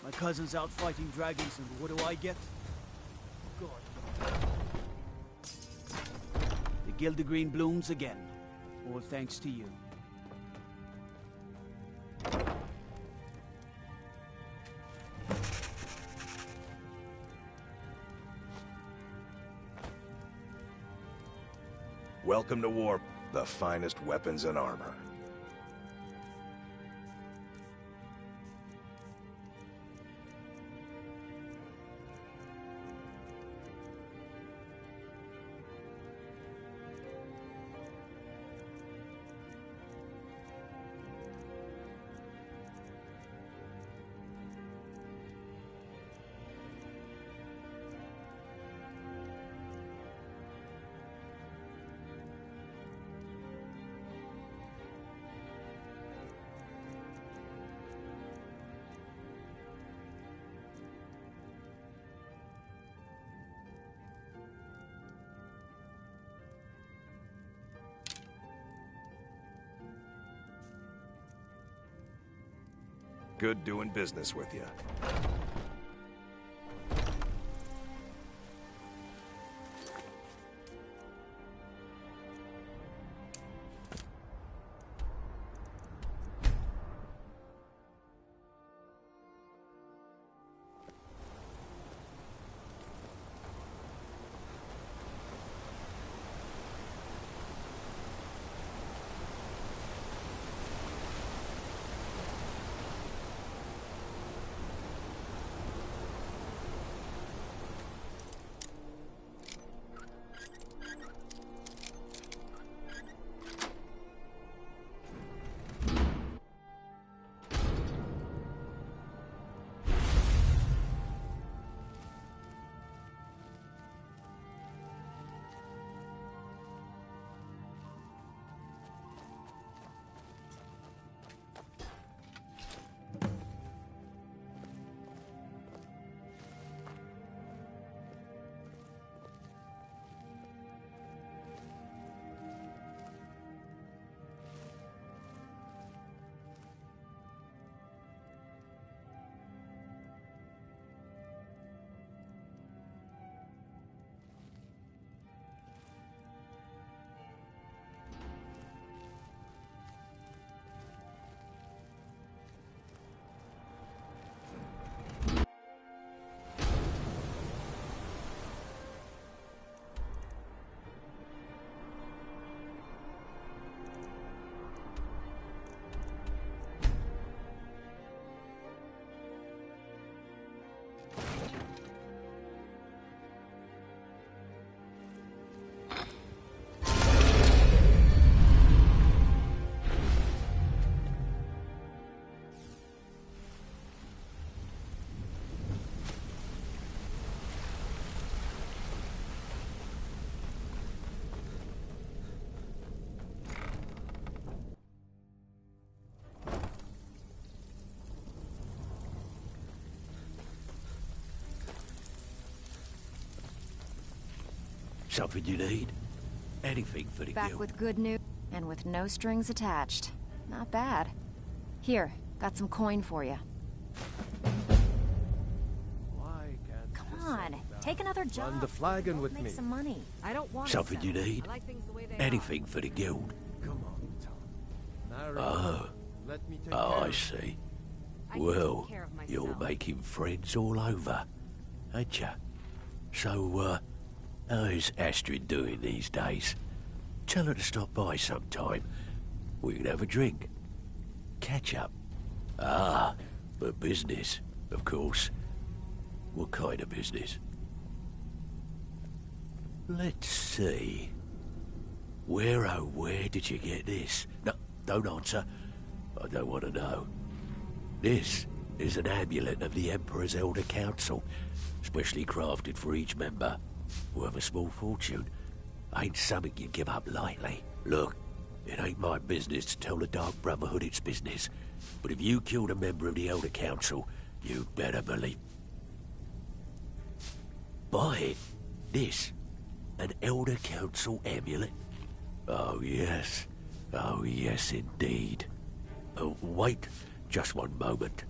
My cousin's out fighting dragons, and what do I get? God. The Gildergreen blooms again. All thanks to you. Welcome to war. The finest weapons and armor. Good doing business with you. Something you need? Anything for the Back guild. with good news and with no strings attached. Not bad. Here, got some coin for you. Why can't Come this on, settle down? take another job. Run the flagon with Make me. some money. I don't want Something you need? I like things the way they Anything for the guild. Come on, Tom. Narrow. Oh. Let me take Oh, care I of see. I can Well, take care of myself. you're making friends all over, ain't ya? So, how's Astrid doing these days? Tell her to stop by sometime. We can have a drink. Catch up. Ah, but business, of course. What kind of business? Let's see. Where, oh, where did you get this? No, don't answer. I don't want to know. This is an amulet of the Emperor's Elder Council, specially crafted for each member. Worth a small fortune. Ain't something you give up lightly. Look, it ain't my business to tell the Dark Brotherhood its business, but if you killed a member of the Elder Council, you'd better believe... Buy it. This. An Elder Council amulet. Oh, yes. Oh, yes, indeed. Oh, wait. Just one moment.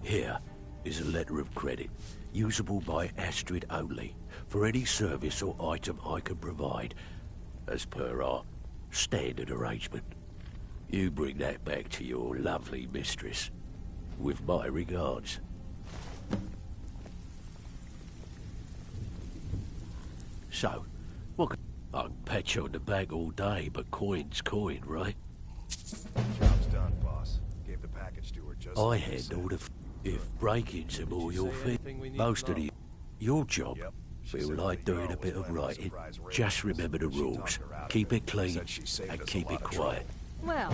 Here. is a letter of credit, usable by Astrid only, for any service or item I can provide, as per our standard arrangement. You bring that back to your lovely mistress, with my regards. So, what I can pat you on the back all day, but coin's coin, right? Job's done, boss. Gave the package to her just I like you handled said. if break-ins are more your thing. anything we need Most to of know? your job. Yep. She Feel said like the doing Jarl a bit was of planning a writing. surprise raid. Just remember the She rules. talked her out of Keep it clean Said she saved and us a keep lot it of quiet. Well,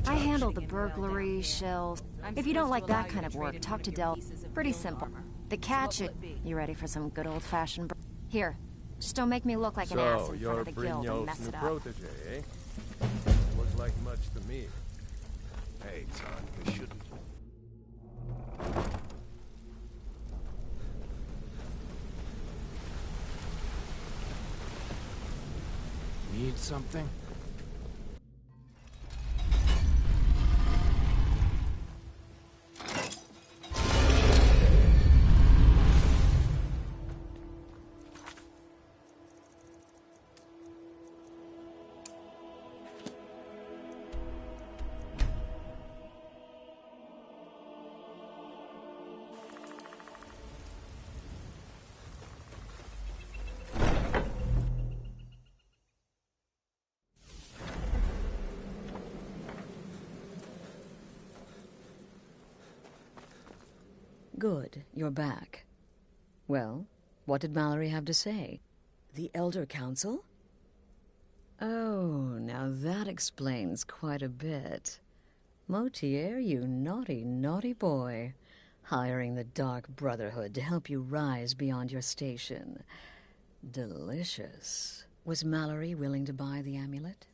I handle the burglary, shells. If you don't like that kind of work, talk to Del. Pretty simple. The catch it. You ready for some good old-fashioned Here, just don't make me look like an ass So, in front you're of the guild and Brynjolf's mess new it up. protege, eh? Looks like much to me. Hey, Ton, you shouldn't. Need something? Good, you're back. Well, what did Mallory have to say? The Elder Council? Oh, now that explains quite a bit. Motier, you naughty, naughty boy. Hiring the Dark Brotherhood to help you rise beyond your station. Delicious. Was Mallory willing to buy the amulet?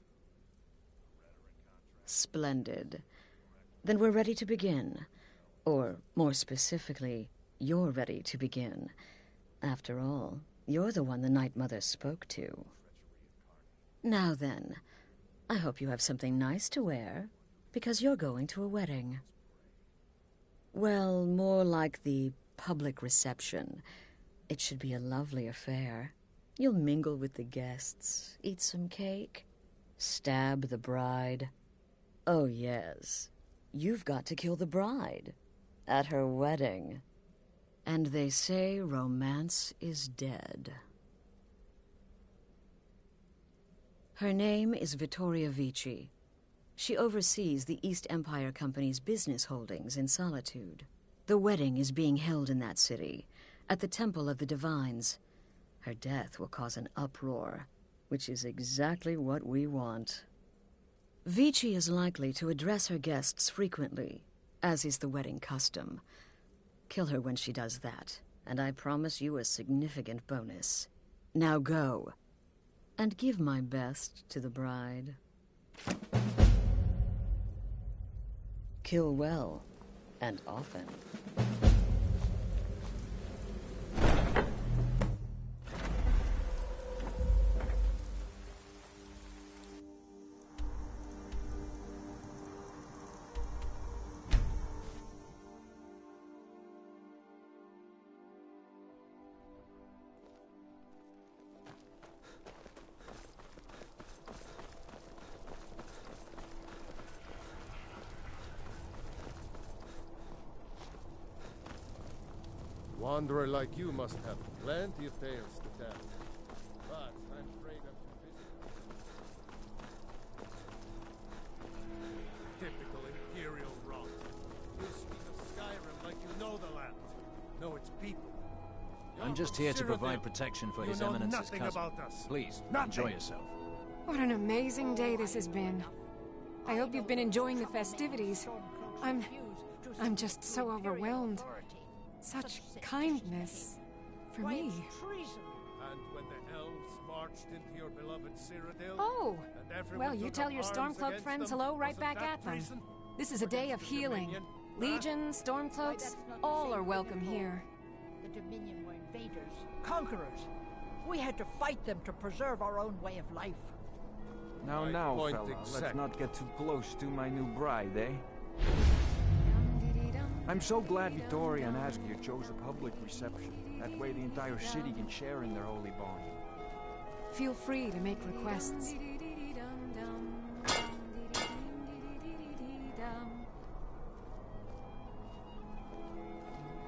Splendid. Then we're ready to begin. Or, more specifically, you're ready to begin. After all, you're the one the Night Mother spoke to. Now then, I hope you have something nice to wear, because you're going to a wedding. Well, more like the public reception. It should be a lovely affair. You'll mingle with the guests, eat some cake, stab the bride. Oh, yes, you've got to kill the bride. At her wedding. And they say romance is dead. Her name is Vittoria Vici. She oversees the East Empire Company's business holdings in Solitude. The wedding is being held in that city, at the Temple of the Divines. Her death will cause an uproar, which is exactly what we want. Vici is likely to address her guests frequently, as is the wedding custom. Kill her when she does that, and I promise you a significant bonus. Now go, and give my best to the bride. Kill well, and often. Wanderer like you must have plenty of tales to tell. But I'm afraid I'm too busy. Typical Imperial rot. You speak of Skyrim like you know the land. No, its people. I'm You're just from here to Cyrodiil. provide protection for You His know Eminence's nothing cousin. about us. Please, Nothing. enjoy yourself. What an amazing day this has been. I hope you've been enjoying the festivities. I'm just so overwhelmed. Such kindness for me. And when the elves marched into your beloved Cyrodiil, Oh, and everyone well, you took tell up your arms Stormcloak against friends them, hello right wasn't back that at them. treason? This is a day of healing. Dominion, Legion, Stormcloaks, all are welcome here. The Dominion were invaders, conquerors. We had to fight them to preserve our own way of life. Now, Right now, point fella, let's exact. not get too close to my new bride, eh? Dum-dee-dee-dum. I'm so glad Vittoria and Asgeir chose a public reception. That way the entire city can share in their holy bond. Feel free to make requests.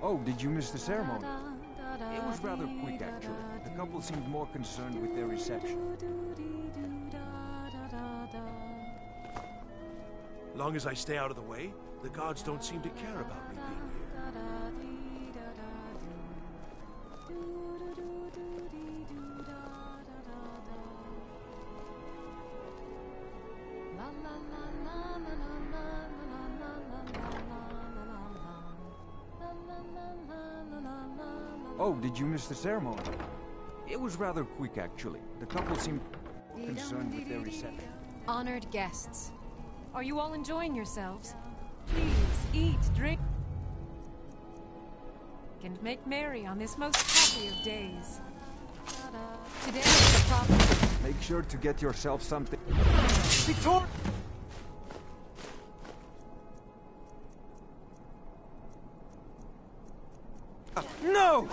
Oh, did you miss the ceremony? It was rather quick, actually. The couple seemed more concerned with their reception. Long as I stay out of the way, the gods don't seem to care about me being here. Oh, did you miss the ceremony? It was rather quick, actually. The couple seemed concerned with their reception. Honored guests, are you all enjoying yourselves? Please, eat, drink, and make merry on this most happy of days. Today is the problem. Make sure to get yourself something. Victor! No!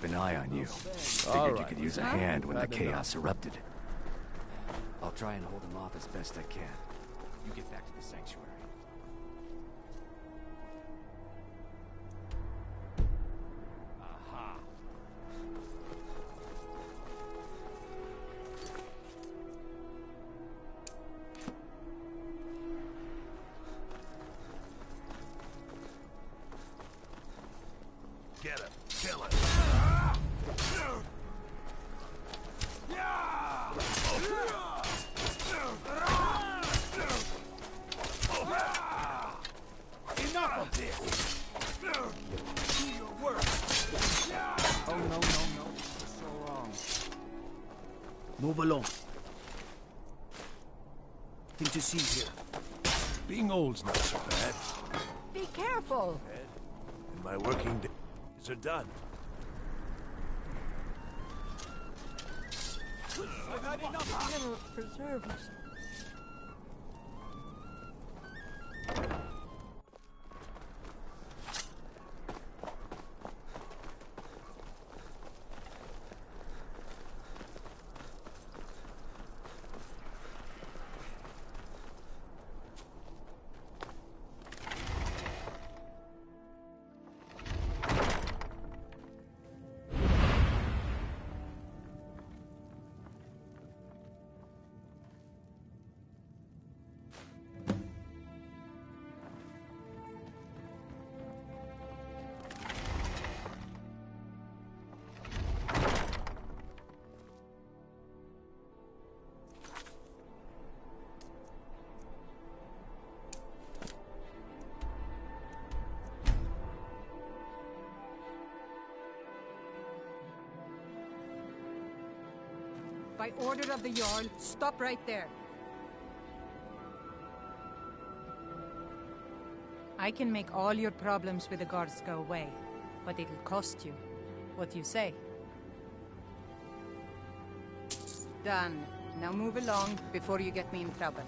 An eye on you. Figured you could use a hand when the chaos erupted. I'll try and hold him off as best I can. You get back to the sanctuary. Aha! Get him. Kill him. Enough of this! Do your work! Oh, no. It's so wrong. Move along. Thing to see here. Being old's not so bad. Be careful. And my working days are done. I've had enough. It'll preserve us. By order of the Jarl, stop right there. I can make all your problems with the guards go away, but it'll cost you. What do you say? Done. Now move along before you get me in trouble.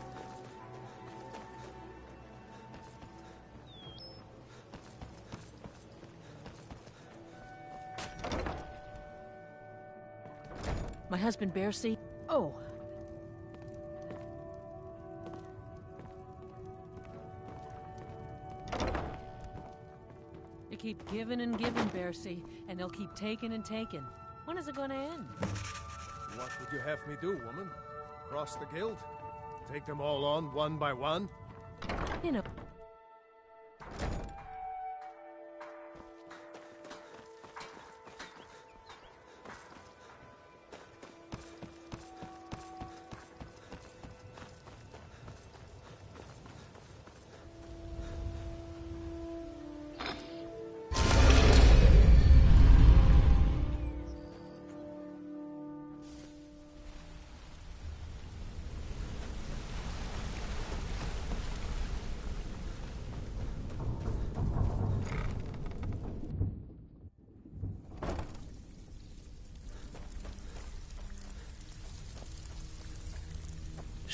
My husband Bercy? Oh. You keep giving and giving, Bercy, and they'll keep taking and taking. When is it gonna end? What would you have me do, woman? Cross the guild? Take them all on one by one? You know.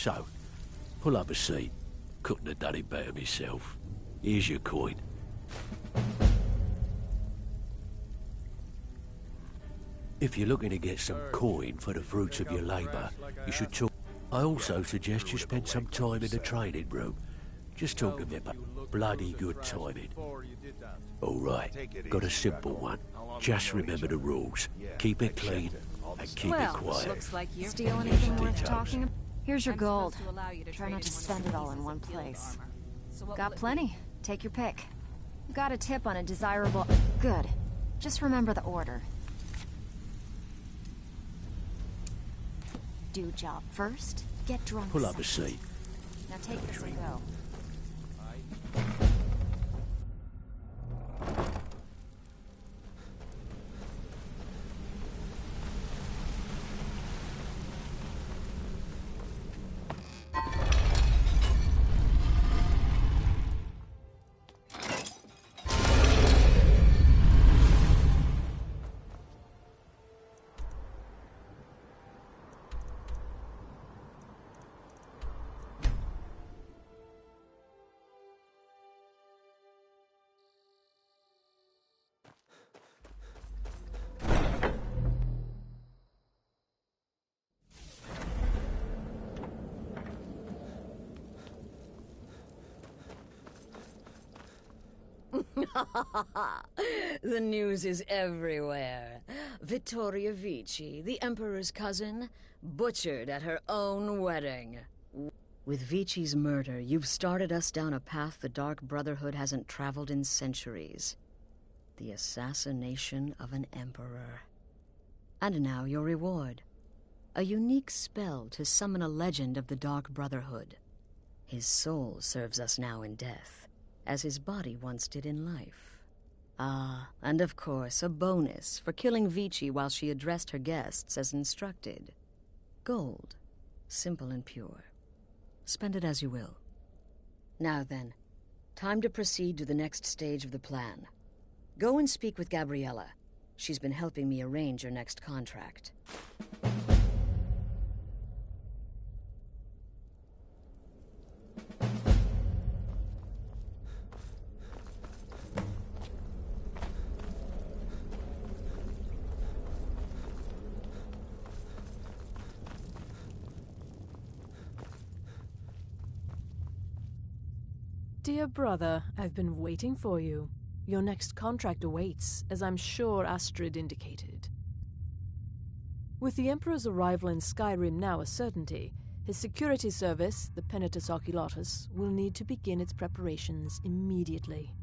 So, pull up a seat. Couldn't have done it better myself. Here's your coin. If you're looking to get some coin for the fruits of your labour, you should talk. I also suggest you spend some time in the training room. Just talk to me about bloody good timing. All right, got a simple one. Just remember the rules. Keep it clean and keep it quiet. Looks like you're steal anything worth talking about. Here's your gold. Try not to spend it all in one place. Got plenty. Take your pick. Got a tip on a desirable... Good. Just remember the order. Do job first, get drunk Pull up a second. seat. Now take this and go. The news is everywhere. Vittoria Vici, the Emperor's cousin, butchered at her own wedding. With Vici's murder, you've started us down a path the Dark Brotherhood hasn't traveled in centuries. The assassination of an emperor. And now your reward. A unique spell to summon a legend of the Dark Brotherhood. His soul serves us now in death, as his body once did in life. Ah, and of course, a bonus for killing Vici while she addressed her guests as instructed. Gold. Simple and pure. Spend it as you will. Now then, time to proceed to the next stage of the plan. Go and speak with Gabriella. She's been helping me arrange your next contract. Dear brother, I've been waiting for you. Your next contract awaits, as I'm sure Astrid indicated. With the Emperor's arrival in Skyrim now a certainty, his security service, the Penitus Oculatus, will need to begin its preparations immediately.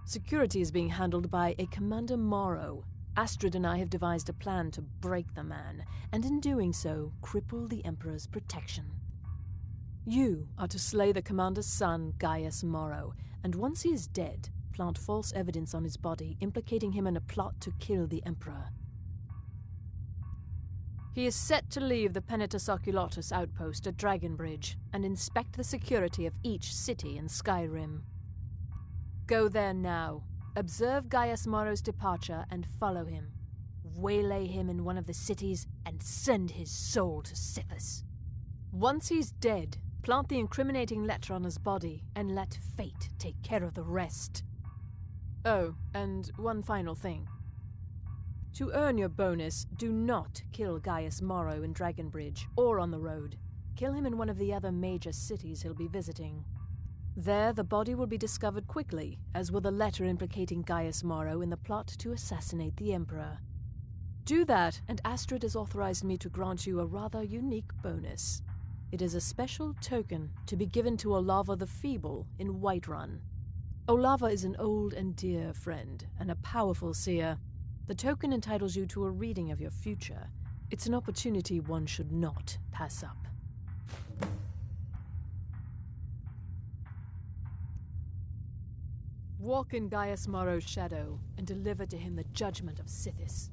Security is being handled by a Commander Morrow. Astrid and I have devised a plan to break the man, and in doing so, cripple the Emperor's protection. You are to slay the Commander's son, Gaius Morrow, and once he is dead, plant false evidence on his body, implicating him in a plot to kill the Emperor. He is set to leave the Penitus Oculatus outpost at Dragonbridge and inspect the security of each city in Skyrim. Go there now, observe Gaius Morrow's departure and follow him. Waylay him in one of the cities and send his soul to Sithis. Once he's dead, plant the incriminating letter on his body and let fate take care of the rest. Oh, and one final thing. To earn your bonus, do not kill Gaius Morrow in Dragonbridge or on the road. Kill him in one of the other major cities he'll be visiting. There, the body will be discovered quickly, as will the letter implicating Gaius Morrow in the plot to assassinate the Emperor. Do that, and Astrid has authorized me to grant you a rather unique bonus. It is a special token to be given to Olava the Feeble in Whiterun. Olava is an old and dear friend, and a powerful seer. The token entitles you to a reading of your future. It's an opportunity one should not pass up. Walk in Gaius Morrow's shadow and deliver to him the judgment of Sithis.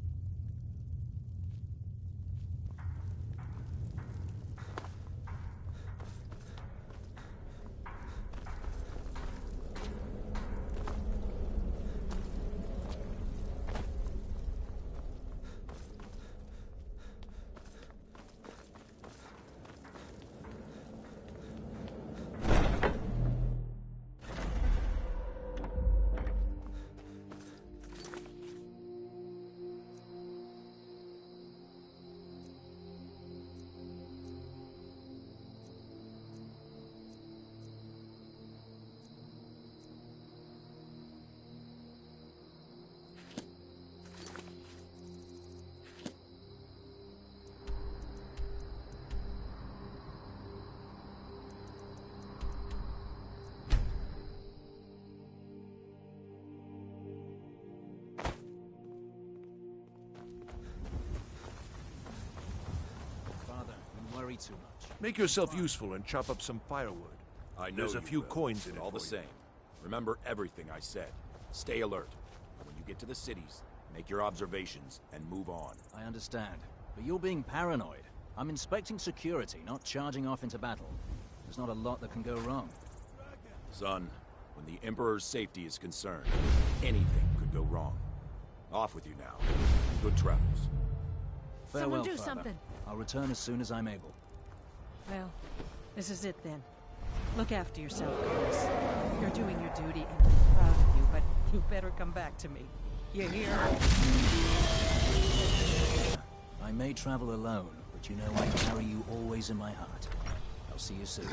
worry too much. Make yourself useful and chop up some firewood. I know There's a you few will, coins in but it all the for you. same. Remember everything I said. Stay alert. When you get to the cities, make your observations and move on. I understand, but you're being paranoid. I'm inspecting security, not charging off into battle. There's not a lot that can go wrong. Son, when the Emperor's safety is concerned, anything could go wrong. Off with you now. Good travels. Farewell, Someone do Father. something. I'll return as soon as I'm able. Well, this is it then. Look after yourself, Chris. You're doing your duty, and I'm proud of you, but you better come back to me. You hear? I may travel alone, but you know I carry you always in my heart. I'll see you soon.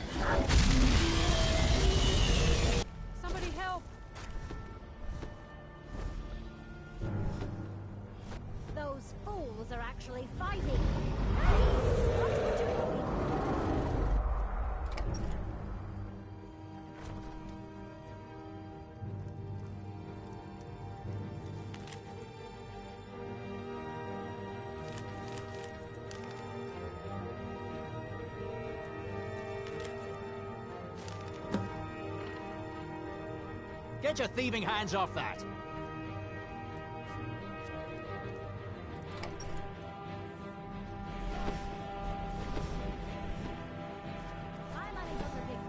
Somebody help! Those fools are actually fighting. Watch what you're doing. Get your thieving hands off that! My money's on the big.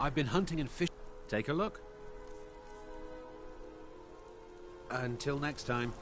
I've been hunting and fishing. Take a look. Until next time.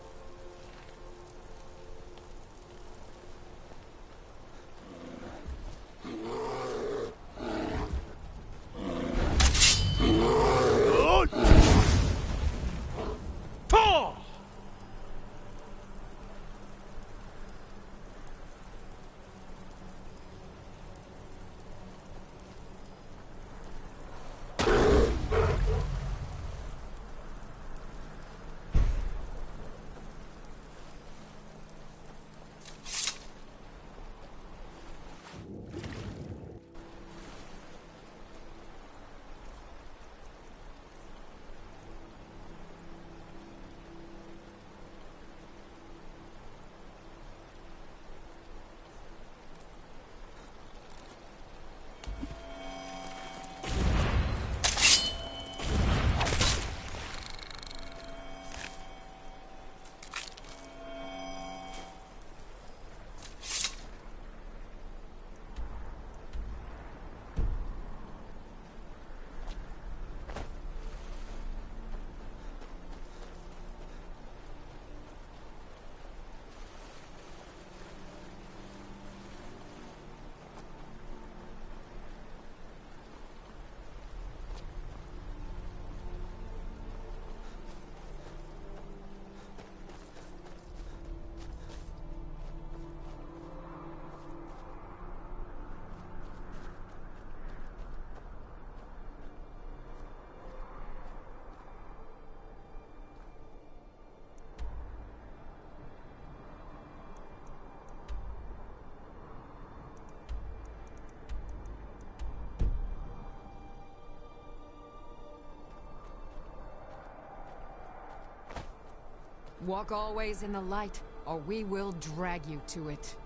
Walk always in the light, or we will drag you to it.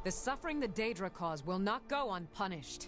The suffering the Daedra cause will not go unpunished.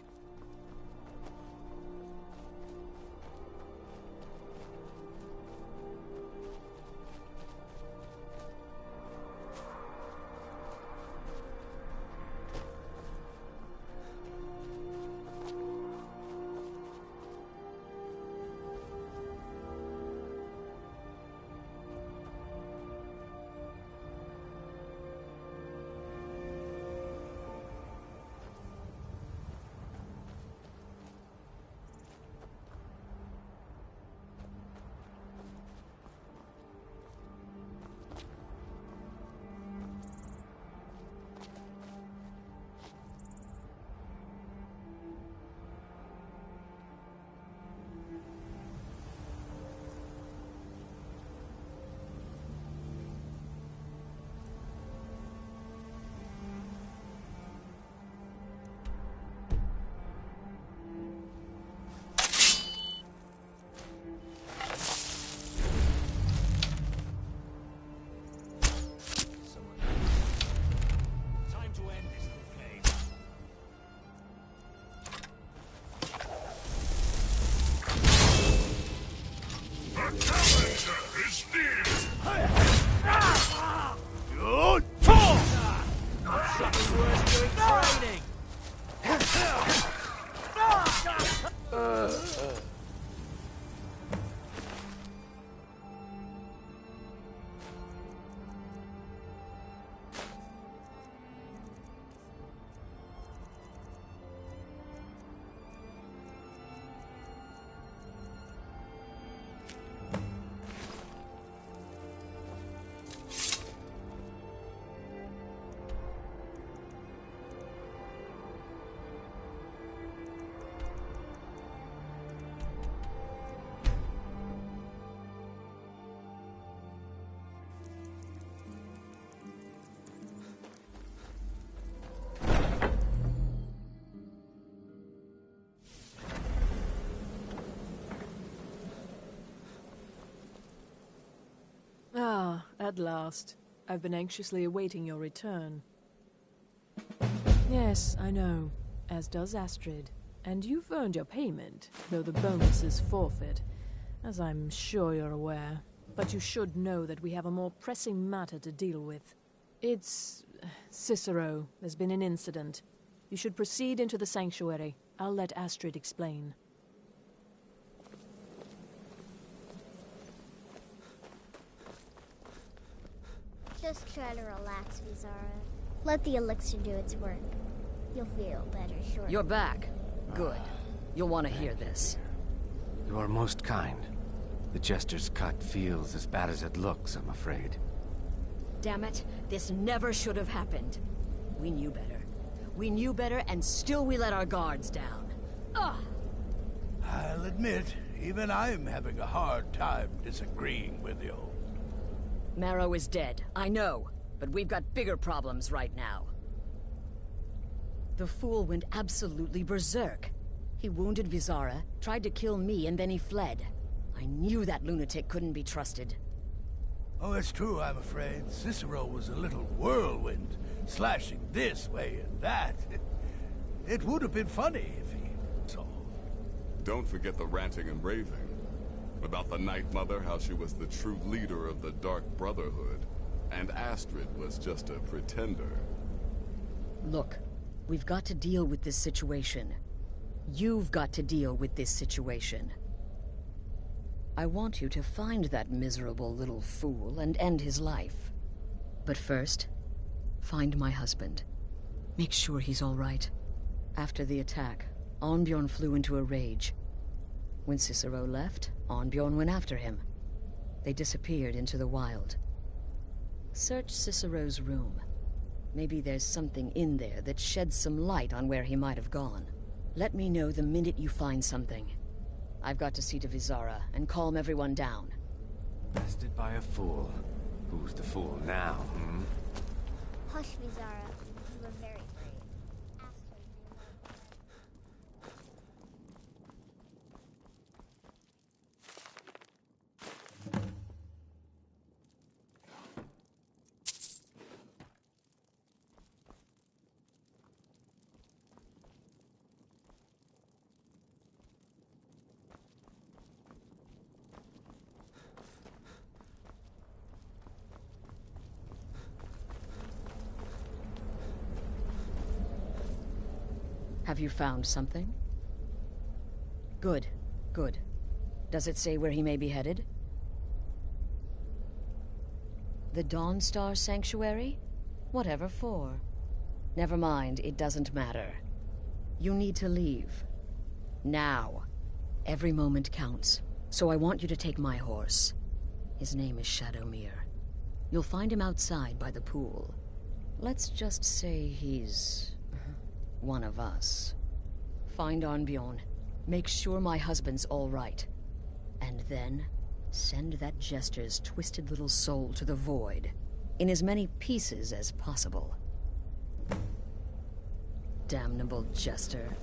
At last. I've been anxiously awaiting your return. Yes, I know. As does Astrid. And you've earned your payment, though the bonus is forfeit, as I'm sure you're aware. But you should know that we have a more pressing matter to deal with. It's... Cicero. There's been an incident. You should proceed into the sanctuary. I'll let Astrid explain. Just try to relax, Vizara. Let the elixir do its work. You'll feel better shortly. You're back. Good. You'll want to hear this. You are most kind. The Jester's cut feels as bad as it looks, I'm afraid. Damn it, this never should have happened. We knew better. We knew better, and still we let our guards down. Ugh! I'll admit, even I'm having a hard time disagreeing with you. Marrow is dead, I know, but we've got bigger problems right now. The fool went absolutely berserk. He wounded Vizara, tried to kill me, and then he fled. I knew that lunatic couldn't be trusted. Oh, it's true, I'm afraid. Cicero was a little whirlwind, slashing this way and that. It would have been funny if he saw. Don't forget the ranting and raving. About the Night Mother, how she was the true leader of the Dark Brotherhood, and Astrid was just a pretender. Look, we've got to deal with this situation. You've got to deal with this situation. I want you to find that miserable little fool and end his life. But first, find my husband. Make sure he's all right. After the attack, Arnbjorn flew into a rage. When Cicero left, Arnbjorn went after him. They disappeared into the wild. Search Cicero's room. Maybe there's something in there that sheds some light on where he might have gone. Let me know the minute you find something. I've got to see to Vizara and calm everyone down. Bested by a fool. Who's the fool now, hmm? Hush, Vizara. You were very brave. Astrid, Have you found something? Good, good. Does it say where he may be headed? The Dawnstar Sanctuary? Whatever for. Never mind, it doesn't matter. You need to leave. Now. Every moment counts, so I want you to take my horse. His name is Shadowmere. You'll find him outside by the pool. Let's just say he's... one of us. Find Arnbjorn. Make sure my husband's all right. And then, send that Jester's twisted little soul to the void, in as many pieces as possible. Damnable Jester.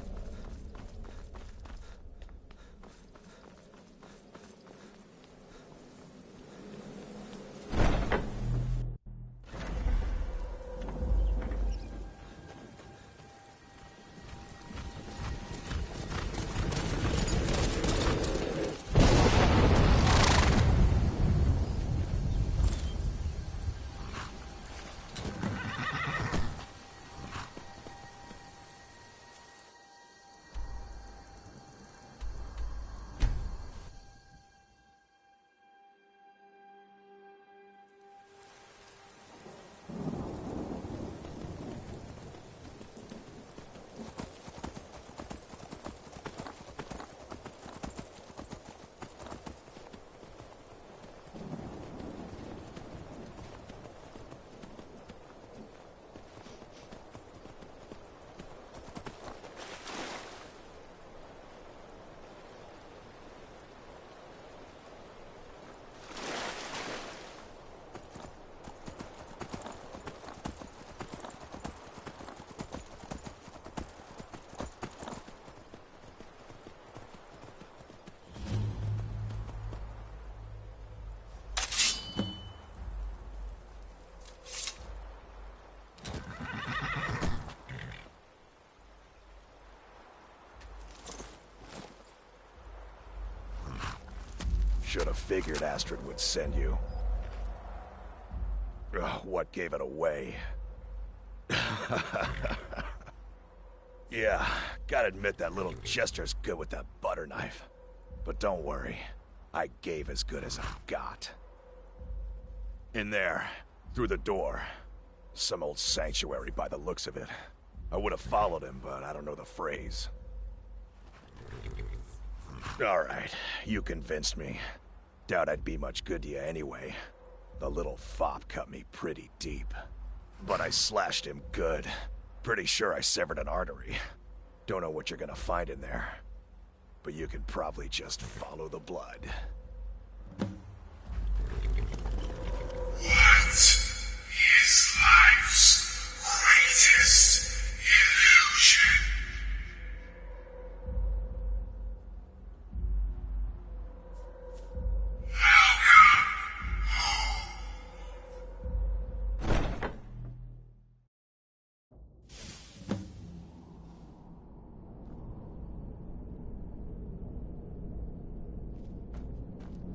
Should have figured Astrid would send you. Ugh, what gave it away? Yeah, gotta admit that little Chester's good with that butter knife. But don't worry, I gave as good as I got. In there, through the door. Some old sanctuary by the looks of it. I would have followed him, but I don't know the phrase. Alright, you convinced me. Doubt I'd be much good to you anyway. The little fop cut me pretty deep. But I slashed him good. Pretty sure I severed an artery. Don't know what you're gonna find in there. But you can probably just follow the blood. What is life's greatest illusion?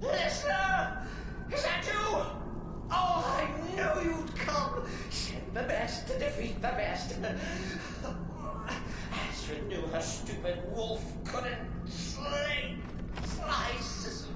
Listener! Is that you? Oh, I knew you'd come. Send the best to defeat the best. Astrid knew her stupid wolf couldn't slice Cicero.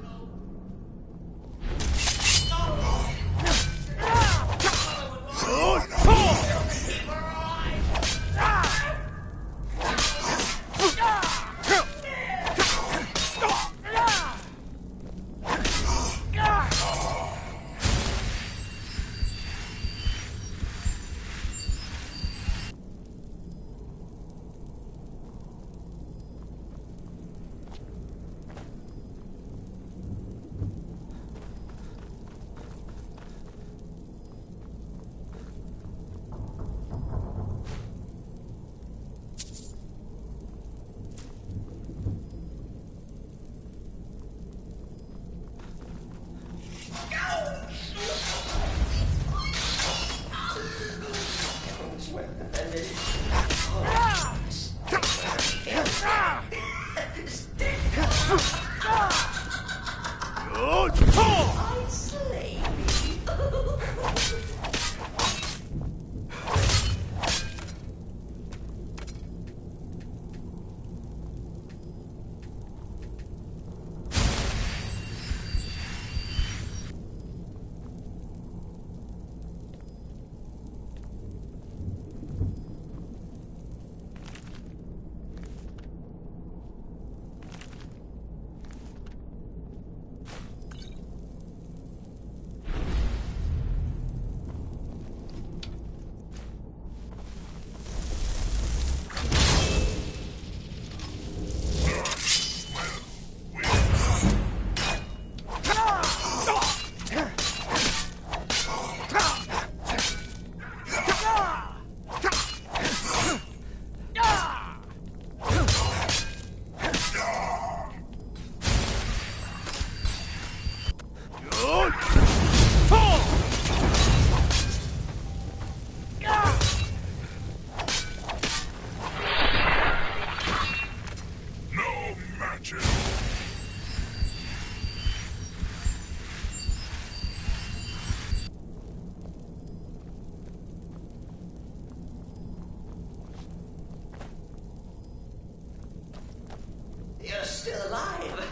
You're still alive.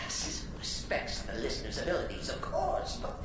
Cicero respects the listener's abilities, of course, but...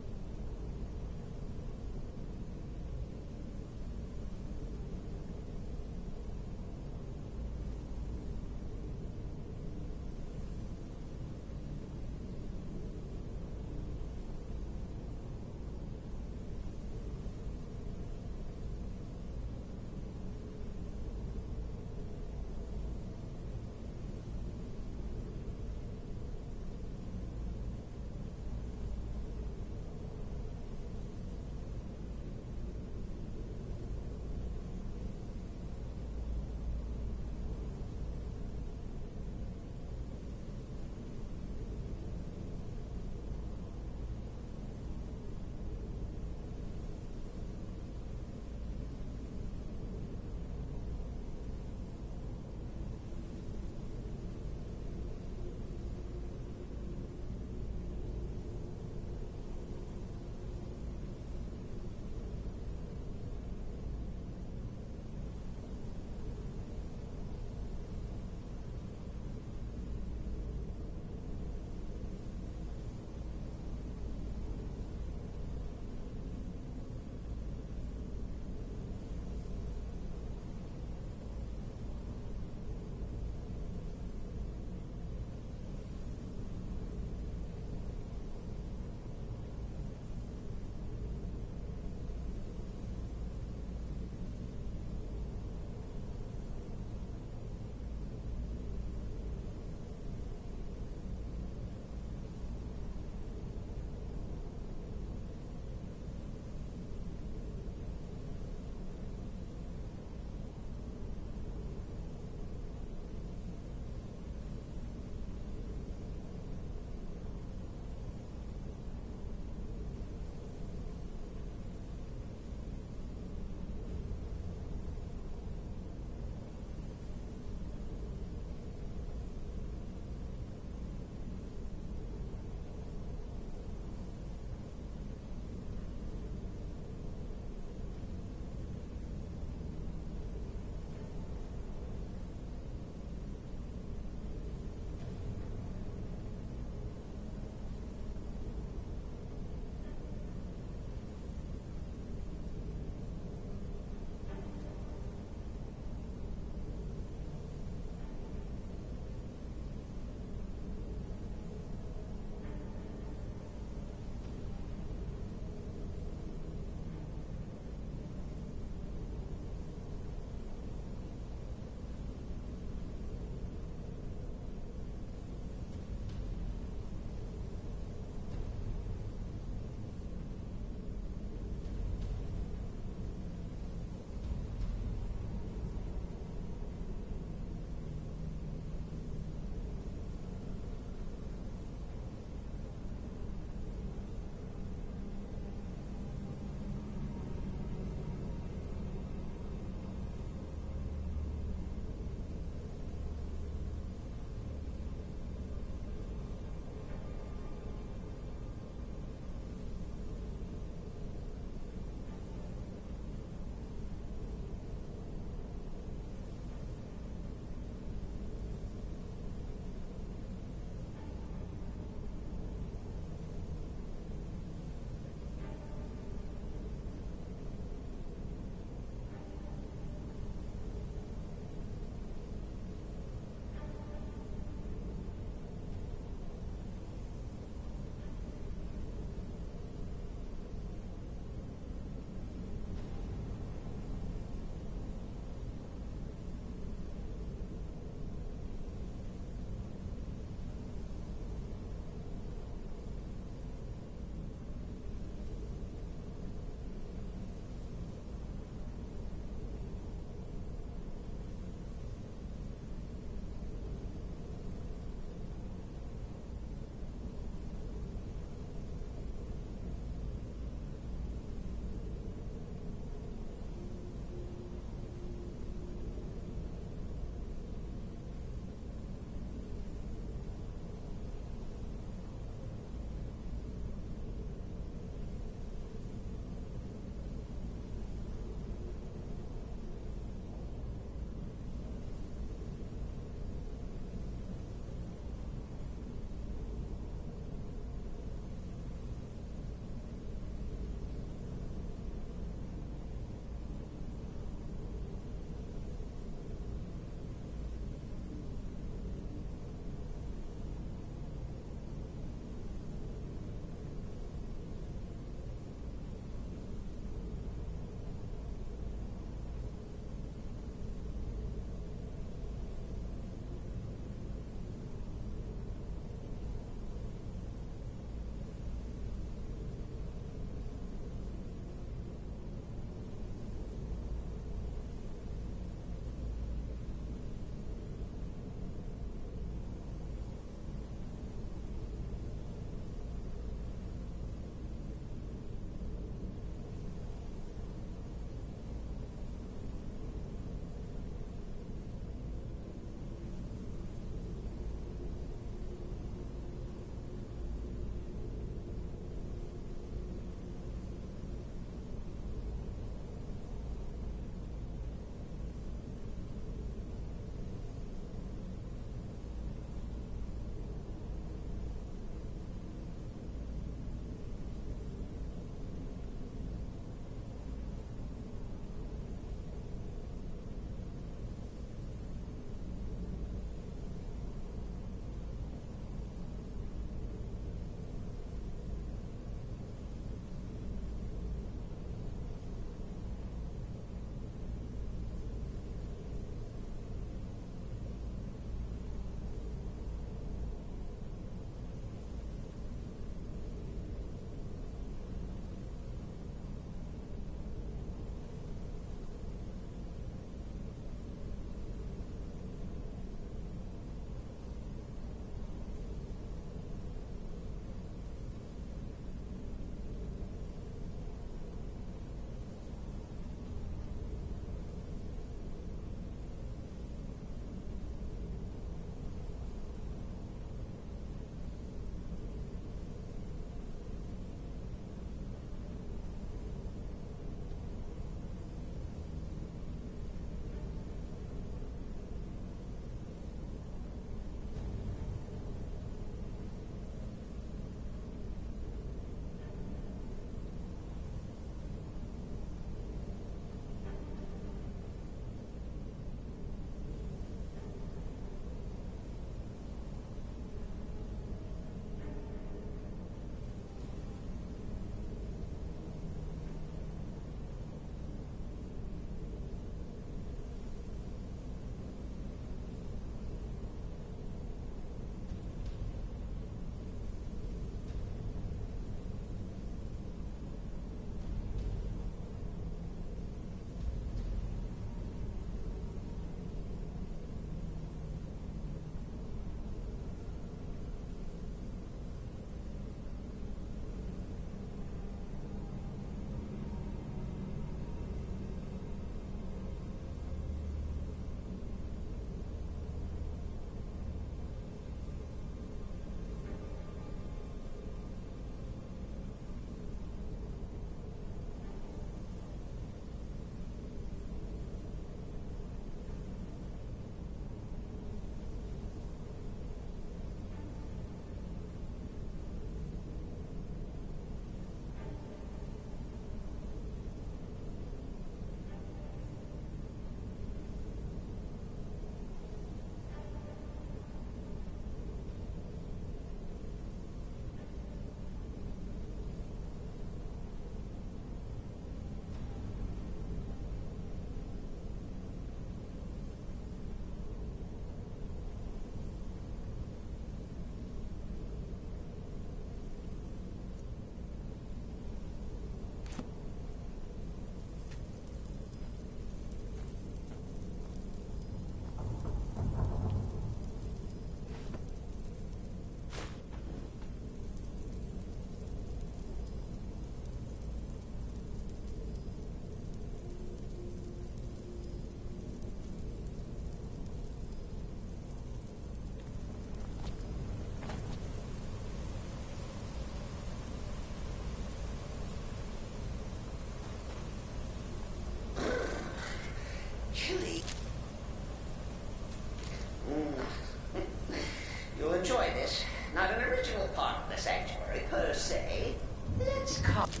a sanctuary per se. Let's call it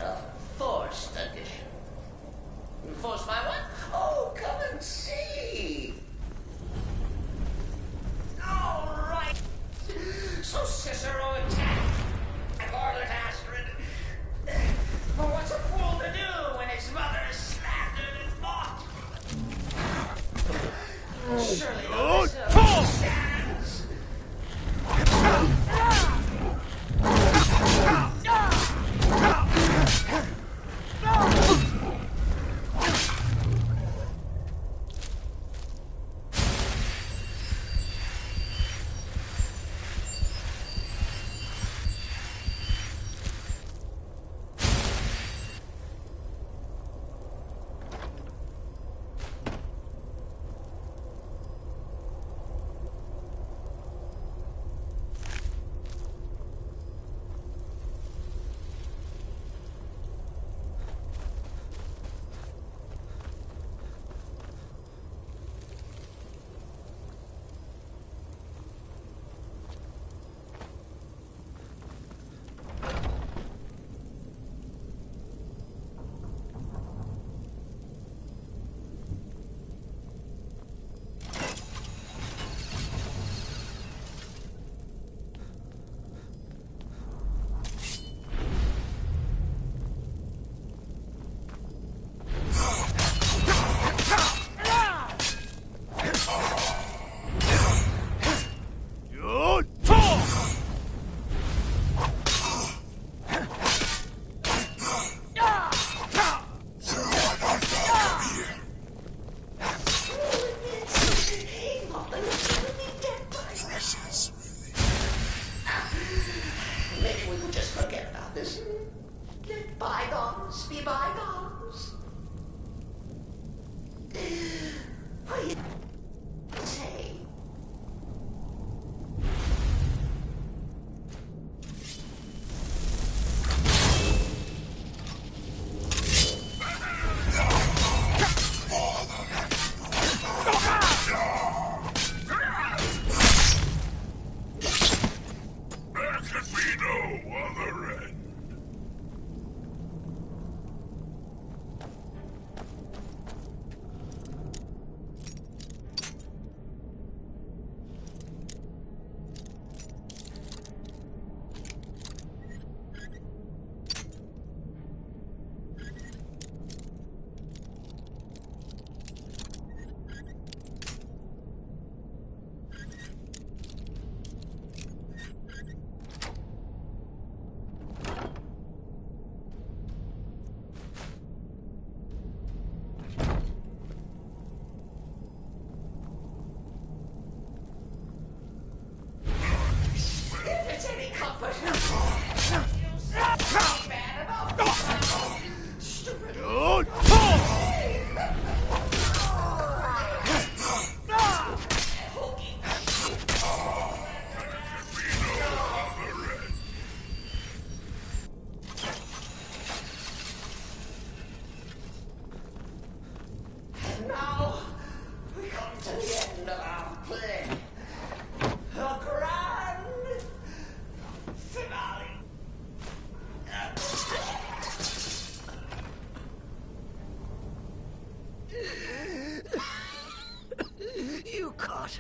a forced addition. Forced by what? Oh, come and see. All right. So Cicero attacked Varlet Astrid. But what's a fool to do when his mother is slandered and mocked? Surely no stands.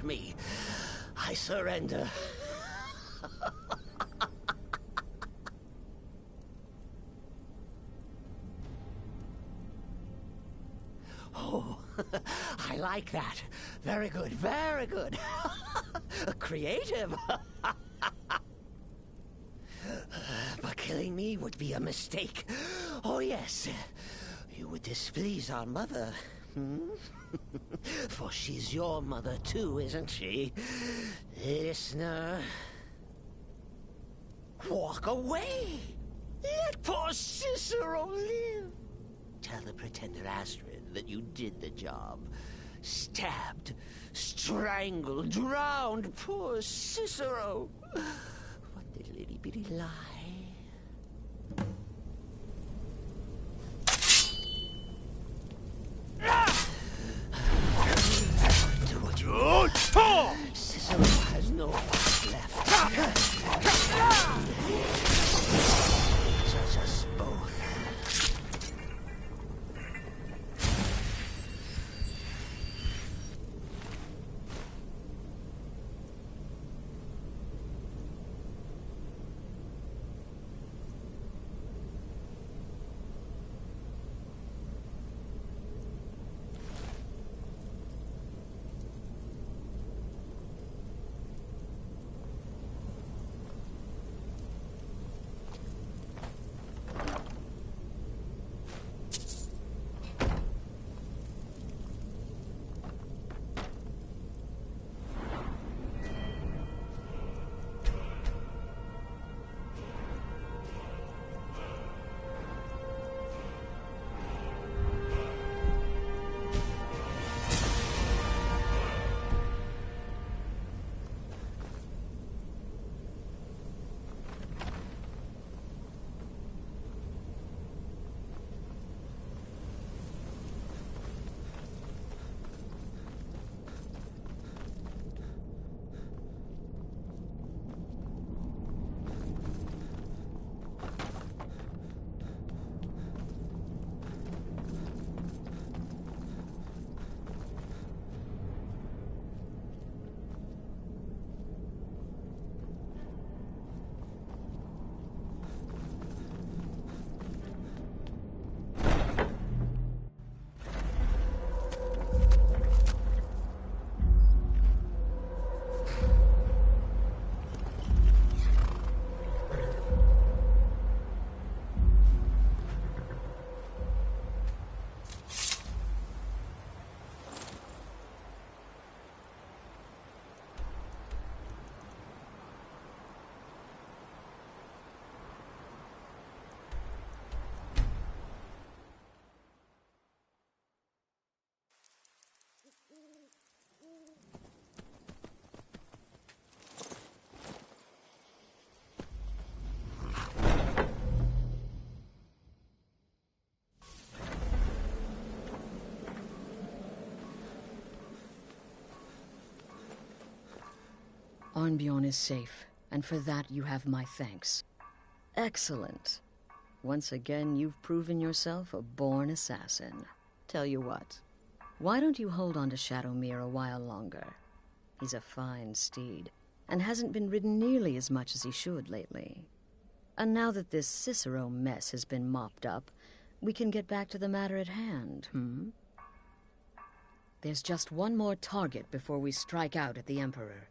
Me. I surrender. Oh, I like that. Very good, very good. Creative. But killing me would be a mistake. Oh, yes. You would displease our mother. For she's your mother too, isn't she? Listener. Walk away! Let poor Cicero live! Tell the pretender Astrid that you did the job. Stabbed, strangled, drowned poor Cicero. What little itty-bitty lie. Do what you want. Cicero has no fight left. Arnbjorn is safe, and for that you have my thanks. Excellent. Once again, you've proven yourself a born assassin. Tell you what, why don't you hold on to Shadowmere a while longer? He's a fine steed, and hasn't been ridden nearly as much as he should lately. And now that this Cicero mess has been mopped up, we can get back to the matter at hand, There's just one more target before we strike out at the Emperor.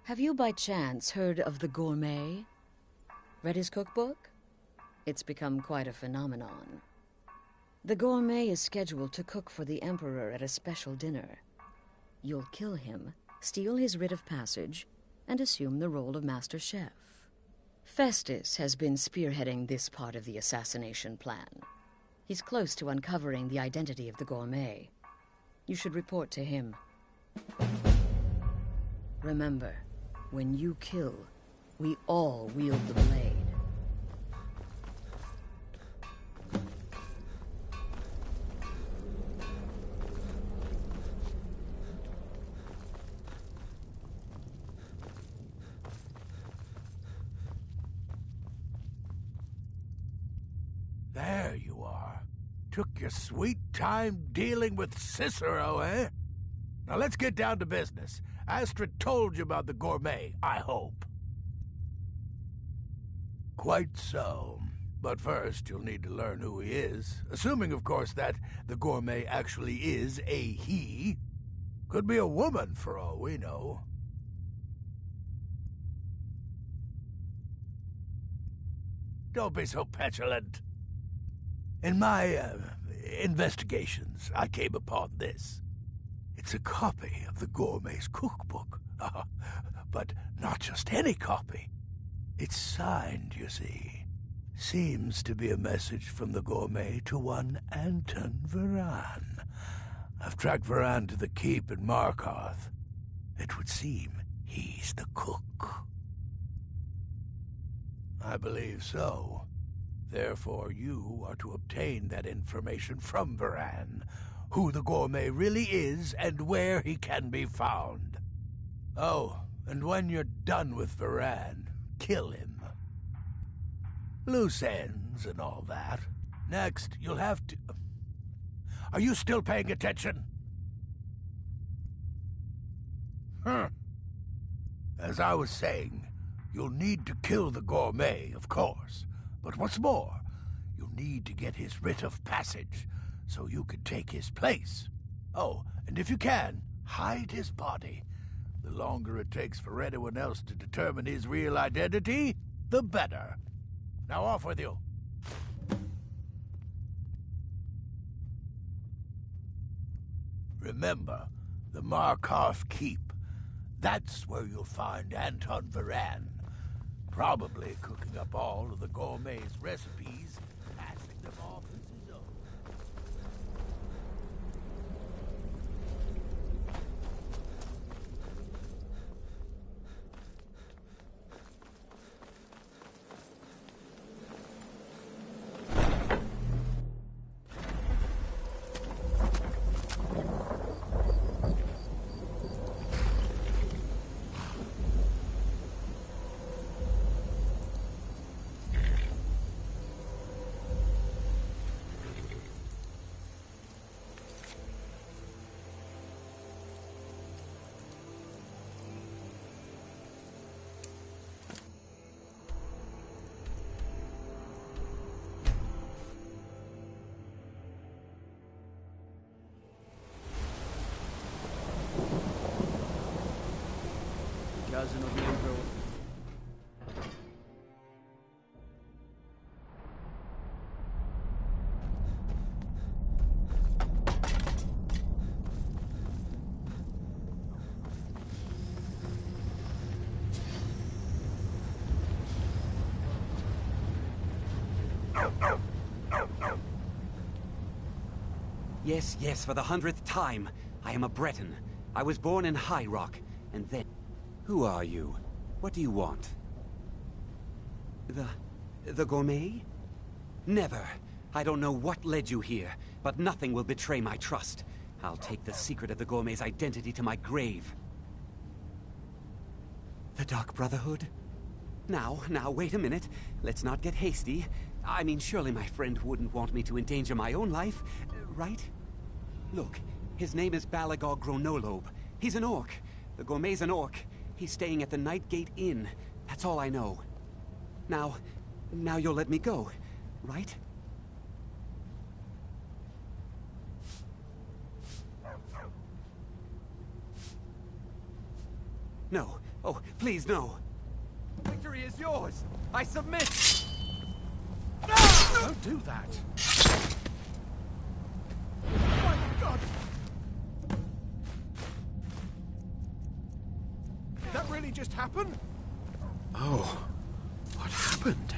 Have you by chance heard of the Gourmet? Read his cookbook? It's become quite a phenomenon. The Gourmet is scheduled to cook for the Emperor at a special dinner. You'll kill him, steal his writ of passage, and assume the role of Master Chef. Festus has been spearheading this part of the assassination plan. He's close to uncovering the identity of the Gourmet. You should report to him. Remember, when you kill, we all wield the blade. There you are. Took your sweet time dealing with Cicero, eh? Now let's get down to business. Astrid told you about the Gourmet, I hope. Quite so. But first, you'll need to learn who he is. Assuming, of course, that the Gourmet actually is a he. Could be a woman, for all we know. Don't be so petulant. In my investigations, I came upon this. It's a copy of the Gourmet's cookbook. But not just any copy. It's signed, you see. Seems to be a message from the Gourmet to one Anton Varan. I've tracked Varan to the keep in Markarth. It would seem he's the cook. I believe so. Therefore, you are to obtain that information from Varan, who the Gourmet really is and where he can be found. Oh, and when you're done with Varan, kill him. Loose ends and all that. Next, you'll have to... Are you still paying attention? As I was saying, you'll need to kill the Gourmet, of course. But what's more, you'll need to get his writ of passage, so you can take his place. Oh, and if you can, hide his body. The longer it takes for anyone else to determine his real identity, the better. Now off with you. Remember, the Markarth Keep. That's where you'll find Anton Varan. Probably cooking up all of the Gourmet's recipes, passing them off as his own. Cousin of the Emperor. Yes, yes, for the 100th time. I am a Breton. I was born in High Rock, and then... Who are you? What do you want? The Gourmet? Never. I don't know what led you here, but nothing will betray my trust. I'll take the secret of the Gourmet's identity to my grave. The Dark Brotherhood? Now, wait a minute. Let's not get hasty. I mean, surely my friend wouldn't want me to endanger my own life, right? Look, his name is Balagog Gronolobe. He's an orc. The gourmet's an orc. He's staying at the Nightgate Inn. That's all I know. Now you'll let me go, right? No. Oh, please, no. Victory is yours. I submit. Don't do that. Oh my God! Did that really just happen? Oh, what happened?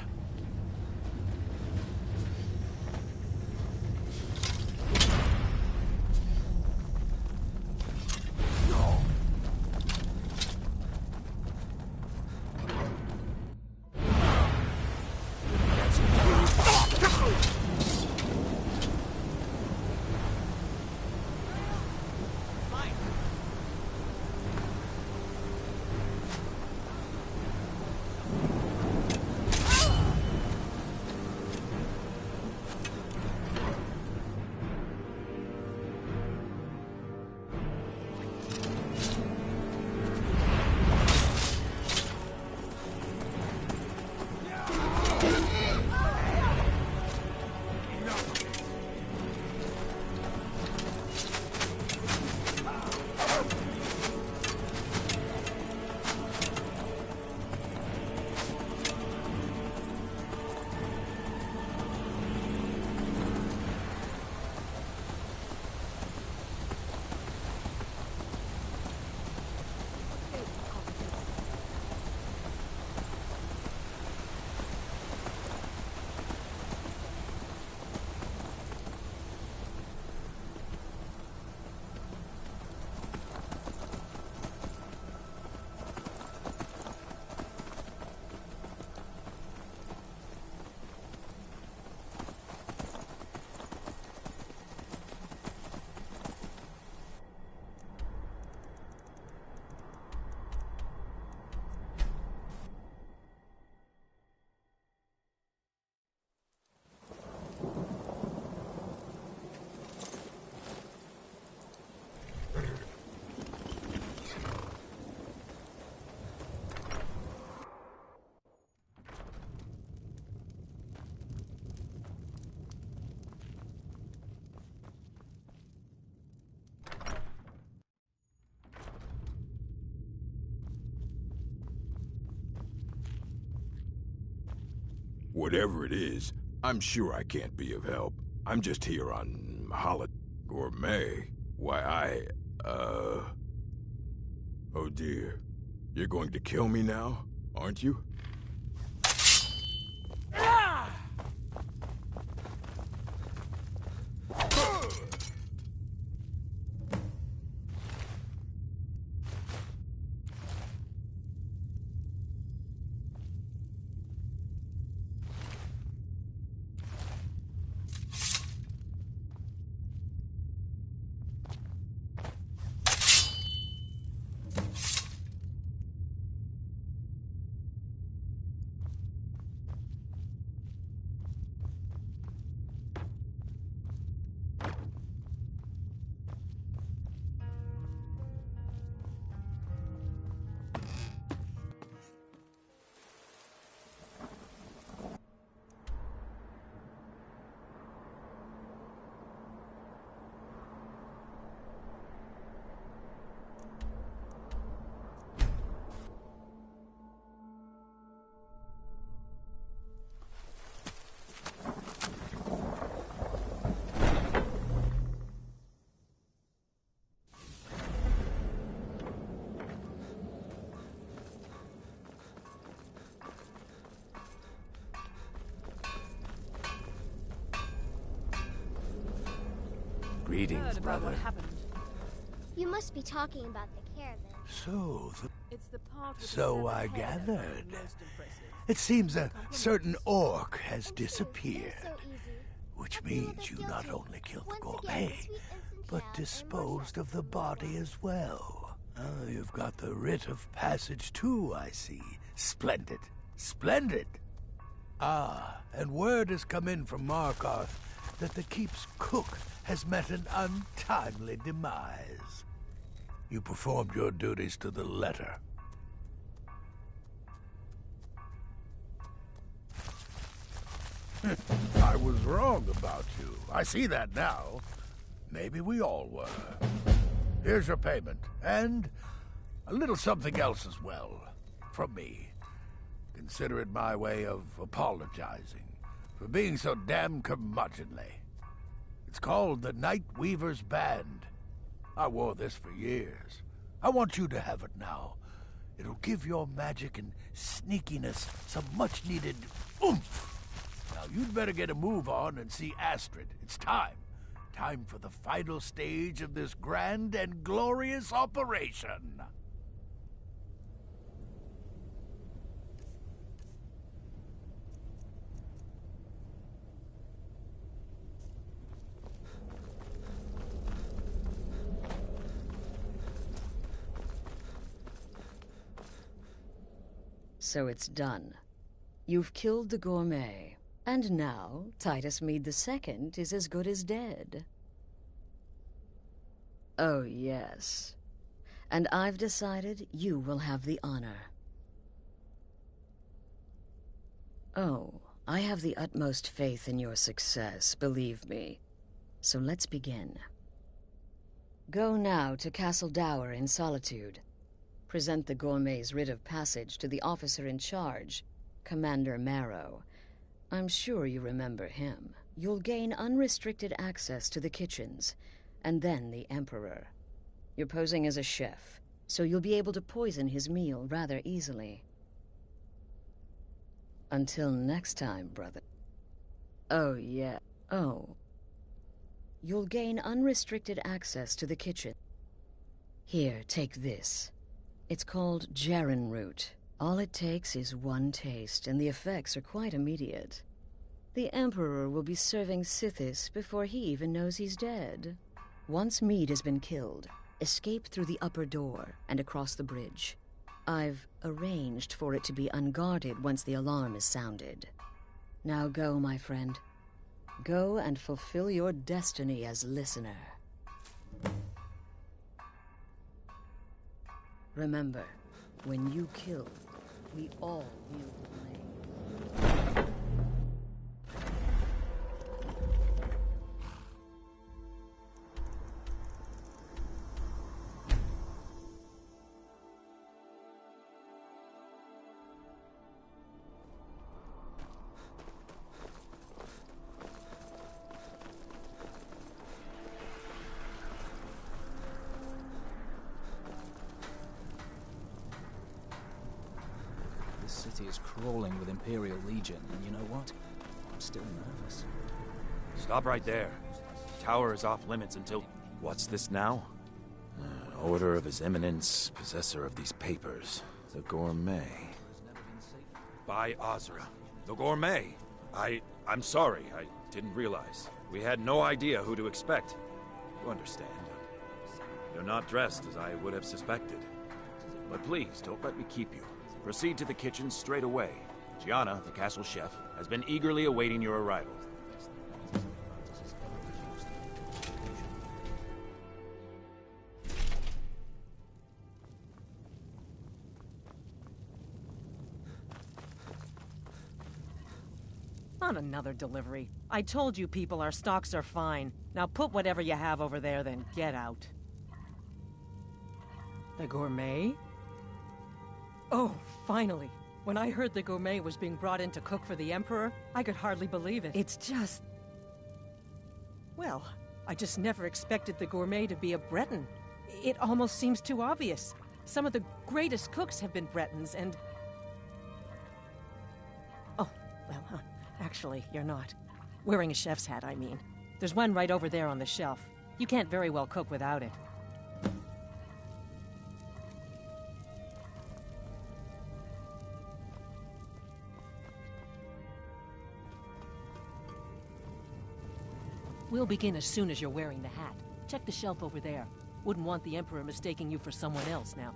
Whatever it is, I'm sure I can't be of help. I'm just here on holiday. Gourmet? Why, oh dear. You're going to kill me now, aren't you? Greetings, brother. You must be talking about the caravan. So I gathered. It seems a certain orc has disappeared, which means you not only killed the gourmet, but disposed of the body as well. Oh, you've got the writ of passage too, I see. Splendid. Splendid. Ah, and word has come in from Markarth that the keep's cook has met an untimely demise. You performed your duties to the letter. I was wrong about you. I see that now. Maybe we all were. Here's your payment, and a little something else as well, from me. Consider it my way of apologizing for being so damn curmudgeonly. It's called the Night Weaver's Band. I wore this for years. I want you to have it now. It'll give your magic and sneakiness some much-needed oomph. Now, you'd better get a move on and see Astrid. It's time. Time for the final stage of this grand and glorious operation. So it's done. You've killed the gourmet. And now, Titus Mead II is as good as dead. Oh, yes. And I've decided you will have the honor. Oh, I have the utmost faith in your success, believe me. So let's begin. Go now to Castle Dower in Solitude. Present the gourmet's writ of passage to the officer in charge, Commander Marrow. I'm sure you remember him. You'll gain unrestricted access to the kitchens, and then the Emperor. You're posing as a chef, so you'll be able to poison his meal rather easily. Until next time, brother. Oh, yeah. Oh. You'll gain unrestricted access to the kitchen. Here, take this. It's called Jaren root. All it takes is one taste, and the effects are quite immediate. The Emperor will be serving Sithis before he even knows he's dead. Once Mead has been killed, escape through the upper door and across the bridge. I've arranged for it to be unguarded once the alarm is sounded. Now go, my friend. Go and fulfill your destiny as listener. Remember, when you kill, we all wield the blade. This city is crawling with Imperial Legion, and you know what? I'm still nervous. Stop right there. The tower is off limits until... What's this now? Order of His Eminence, possessor of these papers. The Gourmet. By Azra. The Gourmet. I'm sorry. I didn't realize. We had no idea who to expect. You understand. You're not dressed as I would have suspected. But please, don't let me keep you. Proceed to the kitchen straight away. Gianna, the castle chef, has been eagerly awaiting your arrival. On another delivery. I told you people our stocks are fine. Now put whatever you have over there, then get out. The Gourmet? Oh, finally. When I heard the Gourmet was being brought in to cook for the Emperor, I could hardly believe it. It's just... Well, I just never expected the Gourmet to be a Breton. It almost seems too obvious. Some of the greatest cooks have been Bretons, and... Oh, well, actually, you're not. Wearing a chef's hat, I mean. There's one right over there on the shelf. You can't very well cook without it. We'll begin as soon as you're wearing the hat. Check the shelf over there. Wouldn't want the Emperor mistaking you for someone else now.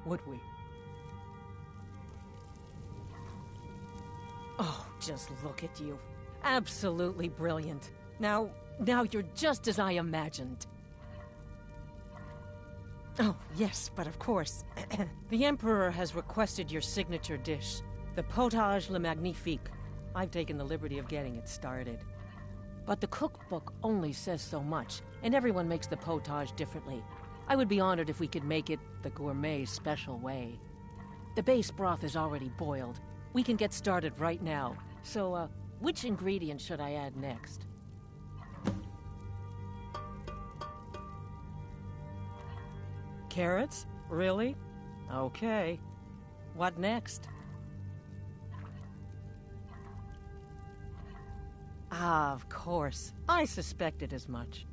Would we? Oh, just look at you. Absolutely brilliant. Now you're just as I imagined. Oh, yes, but of course. The Emperor has requested your signature dish, the potage le magnifique. I've taken the liberty of getting it started. But the cookbook only says so much, and everyone makes the potage differently. I would be honored if we could make it the gourmet special way. The base broth is already boiled. We can get started right now. So, which ingredient should I add next? Carrots? Really? Okay. What next? Ah, of course. I suspected as much.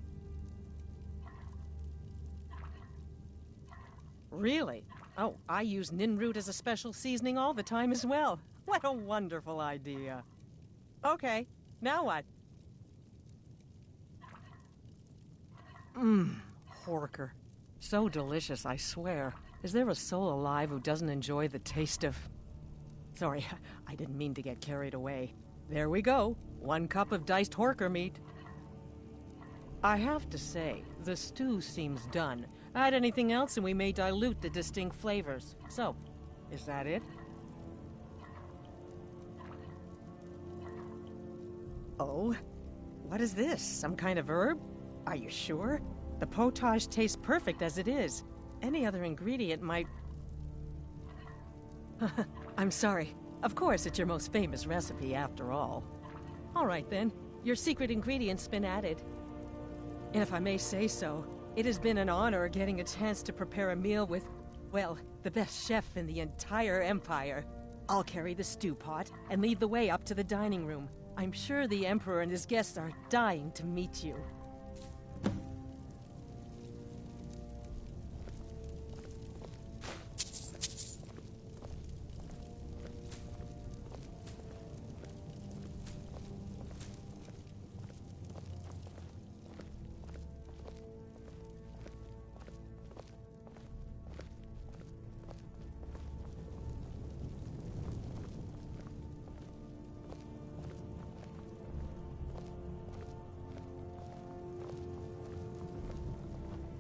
Really? Oh, I use ninroot as a special seasoning all the time as well. What a wonderful idea. Okay, now what? Horker. So delicious, I swear. Is there a soul alive who doesn't enjoy the taste of... Sorry, I didn't mean to get carried away. There we go. 1 cup of diced horker meat. I have to say, the stew seems done. Add anything else and we may dilute the distinct flavors. So, is that it? Oh? What is this? Some kind of herb? Are you sure? The potage tastes perfect as it is. Any other ingredient might... I'm sorry. Of course, it's your most famous recipe after all. All right then, your secret ingredient's been added. And if I may say so, it has been an honor getting a chance to prepare a meal with, well, the best chef in the entire Empire. I'll carry the stew pot and lead the way up to the dining room. I'm sure the Emperor and his guests are dying to meet you.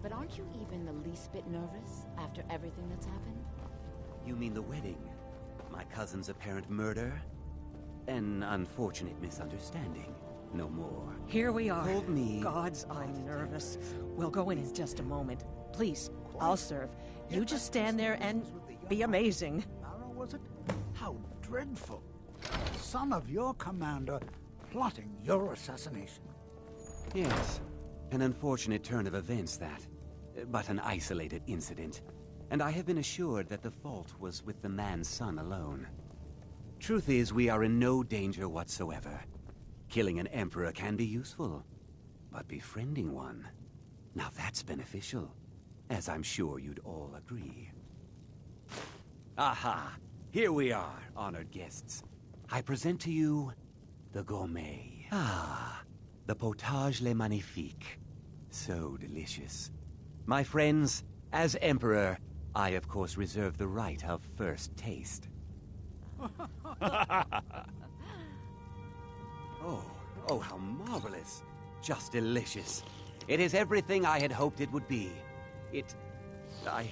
But aren't you even the least bit nervous after everything that's happened? You mean the wedding? My cousin's apparent murder? An unfortunate misunderstanding. No more. Here we are. Hold me. Gods, I'm nervous. We'll go in just a moment. Please, I'll serve. You just stand there and be amazing. Barrow, was it? How dreadful. The son of your commander plotting your assassination. Yes. An unfortunate turn of events, that. But an isolated incident. And I have been assured that the fault was with the man's son alone. Truth is, we are in no danger whatsoever. Killing an emperor can be useful. But befriending one... now that's beneficial. As I'm sure you'd all agree. Aha! Here we are, honored guests. I present to you... the gourmet. Ah, the potage le magnifique. So delicious. My friends, as Emperor, I of course reserve the right of first taste. Oh, how marvelous. Just delicious. It is everything I had hoped it would be. I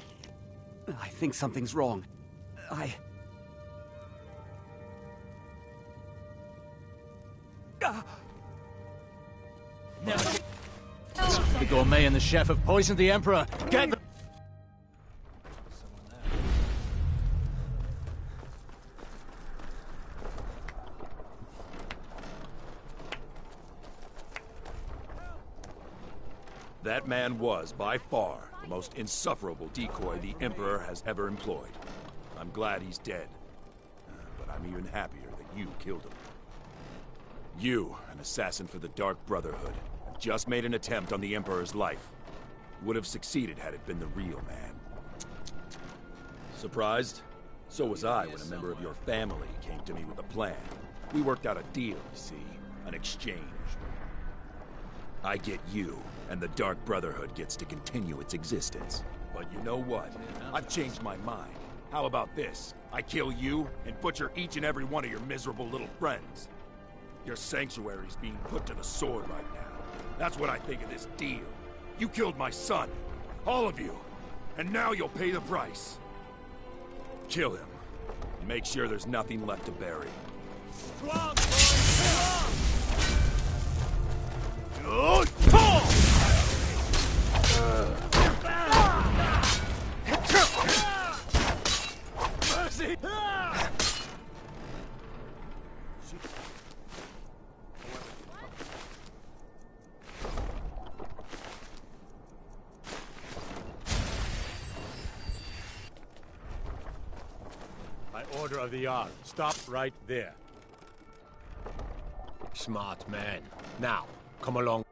think something's wrong. The gourmet and the chef have poisoned the Emperor. Get them! That man was, by far, the most insufferable decoy the Emperor has ever employed. I'm glad he's dead. But I'm even happier that you killed him. You, an assassin for the Dark Brotherhood, have just made an attempt on the Emperor's life. Would have succeeded had it been the real man. Surprised? So was I when a member of your family came to me with a plan. We worked out a deal, you see. An exchange. I get you, and the Dark Brotherhood gets to continue its existence. But you know what? I've changed my mind. How about this? I kill you and butcher each and every one of your miserable little friends. Your sanctuary's being put to the sword right now. That's what I think of this deal. You killed my son. All of you. And now you'll pay the price. Kill him. Make sure there's nothing left to bury. Strong, boy! Mercy! By order of the Jarl, stop right there. Smart man. Now, come along.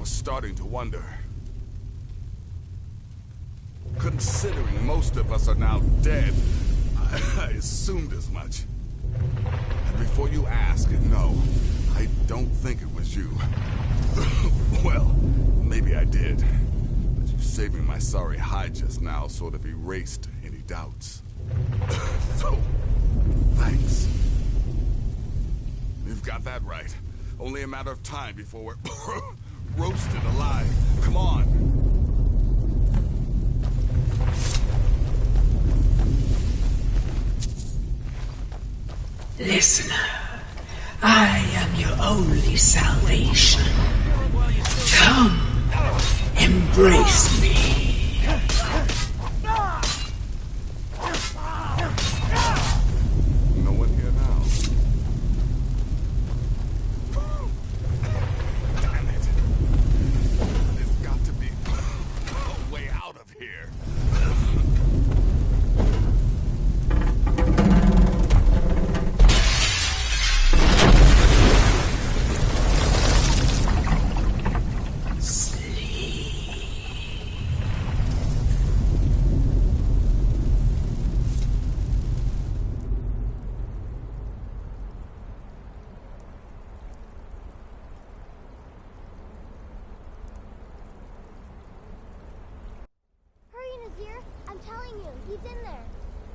Starting to wonder. Considering most of us are now dead, I assumed as much. And before you ask, no, I don't think it was you. Well, maybe I did. But you saving my sorry hide just now sort of erased any doubts. So, thanks. You've got that right. Only a matter of time before we're roasted alive. Come on. Listener, I am your only salvation. Come, embrace me. No one here now. Damn it. There's got to be a way out of here.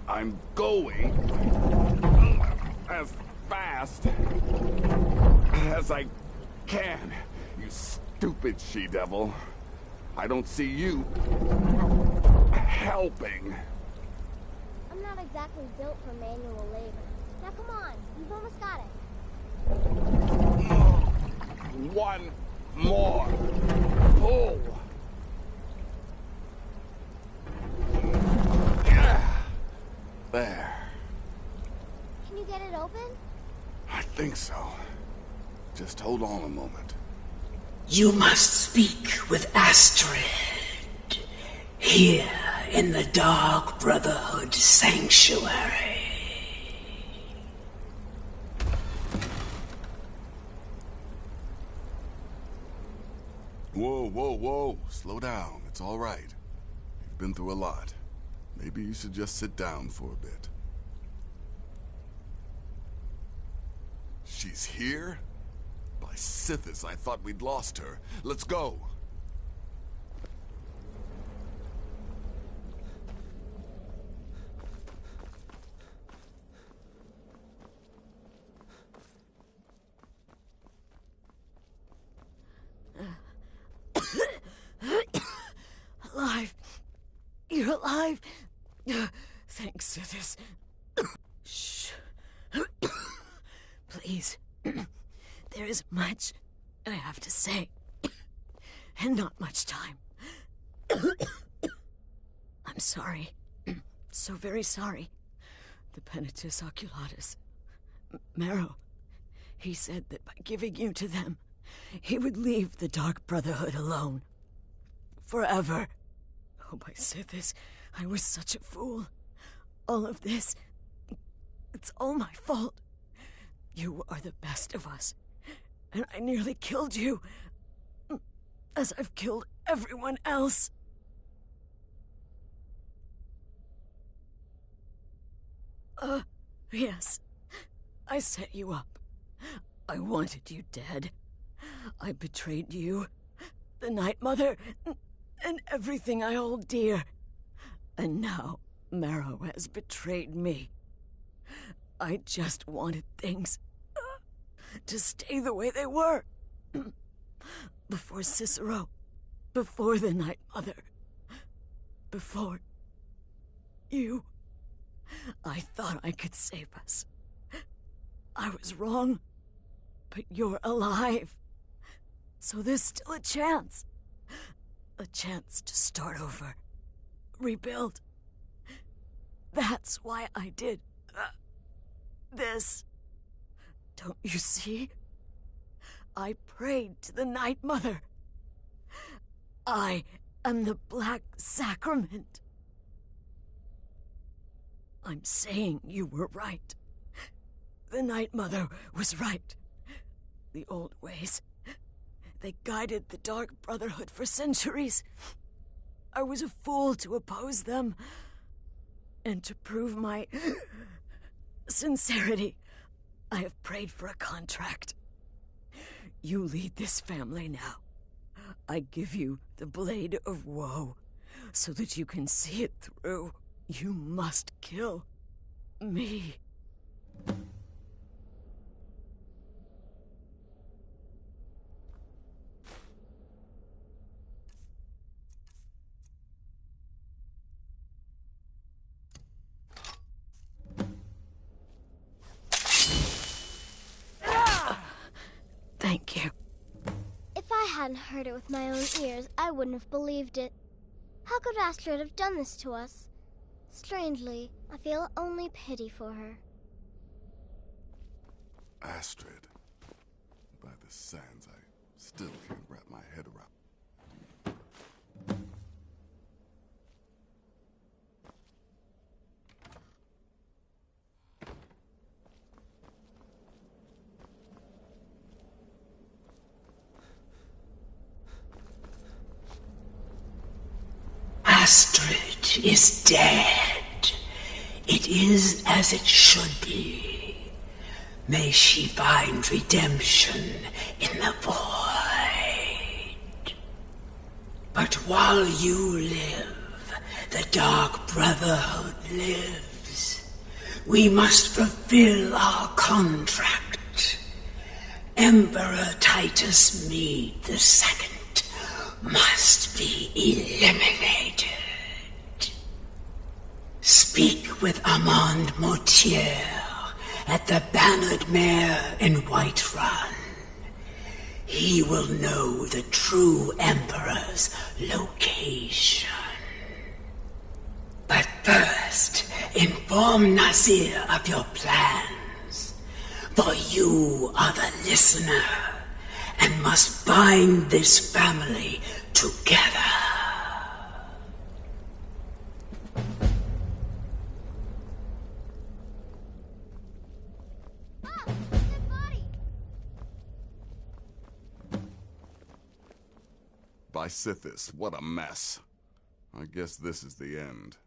I'm going as fast as I can, you stupid she-devil. I don't see you helping. I'm not exactly built for manual labor. Now come on, you've almost got it. One more pull. There. Can you get it open? I think so. Just hold on a moment. You must speak with Astrid. Here in the Dark Brotherhood Sanctuary. Whoa, whoa, whoa. Slow down. It's all right. You've been through a lot. Maybe you should just sit down for a bit. She's here? By Sithis, I thought we'd lost her. Let's go. Alive. You're alive. Thanks to this. Shh. Please. There is much I have to say. And not much time. I'm sorry. So very sorry. The Penitus Oculatus. Marrow. He said that by giving you to them, he would leave the Dark Brotherhood alone. Forever. Oh, my Sithis, I was such a fool. All of this, it's all my fault. You are the best of us, and I nearly killed you, as I've killed everyone else. Yes, I set you up. I wanted you dead. I betrayed you, the Night Mother, and everything I hold dear. And now, Marrow has betrayed me. I just wanted things to stay the way they were. Before Cicero, before the Night Mother, before you. I thought I could save us. I was wrong, but you're alive. So there's still a chance. A chance to start over. Rebuild. That's why I did this. Don't you see? I prayed to the Night Mother. I am the Black Sacrament. I'm saying you were right. The Night Mother was right. The old ways. They guided the Dark Brotherhood for centuries. I was a fool to oppose them. And to prove my sincerity, I have prayed for a contract. You lead this family now. I give you the Blade of Woe, so that you can see it through. You must kill me. hadn't heard it with my own ears, I wouldn't have believed it. How could Astrid have done this to us? Strangely, I feel only pity for her. Astrid. By the sands, I still can't wrap my head around. Astrid is dead. It is as it should be. May she find redemption in the void. But while you live, the Dark Brotherhood lives. We must fulfill our contract. Emperor Titus Mede II must be eliminated. Speak with Armand Mortier at the Bannered Mare in Whiterun. He will know the true Emperor's location. But first, inform Nazir of your plans, for you are the listener and must bind this family together. By Sithis, what a mess. I guess this is the end.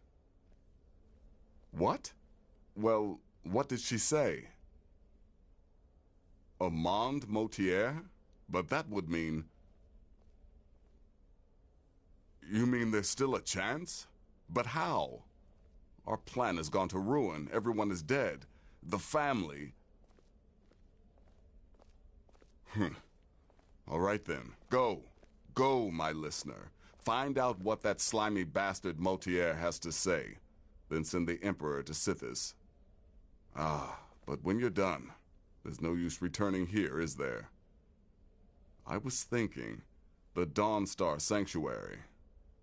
What? Well, what did she say? Armand Mortier? But that would mean... You mean there's still a chance? But how? Our plan has gone to ruin. Everyone is dead. The family... All right then, go. Go, my listener. Find out what that slimy bastard Mortier has to say. Then send the Emperor to Sithis. Ah, but when you're done, there's no use returning here, is there? I was thinking, the Dawnstar Sanctuary.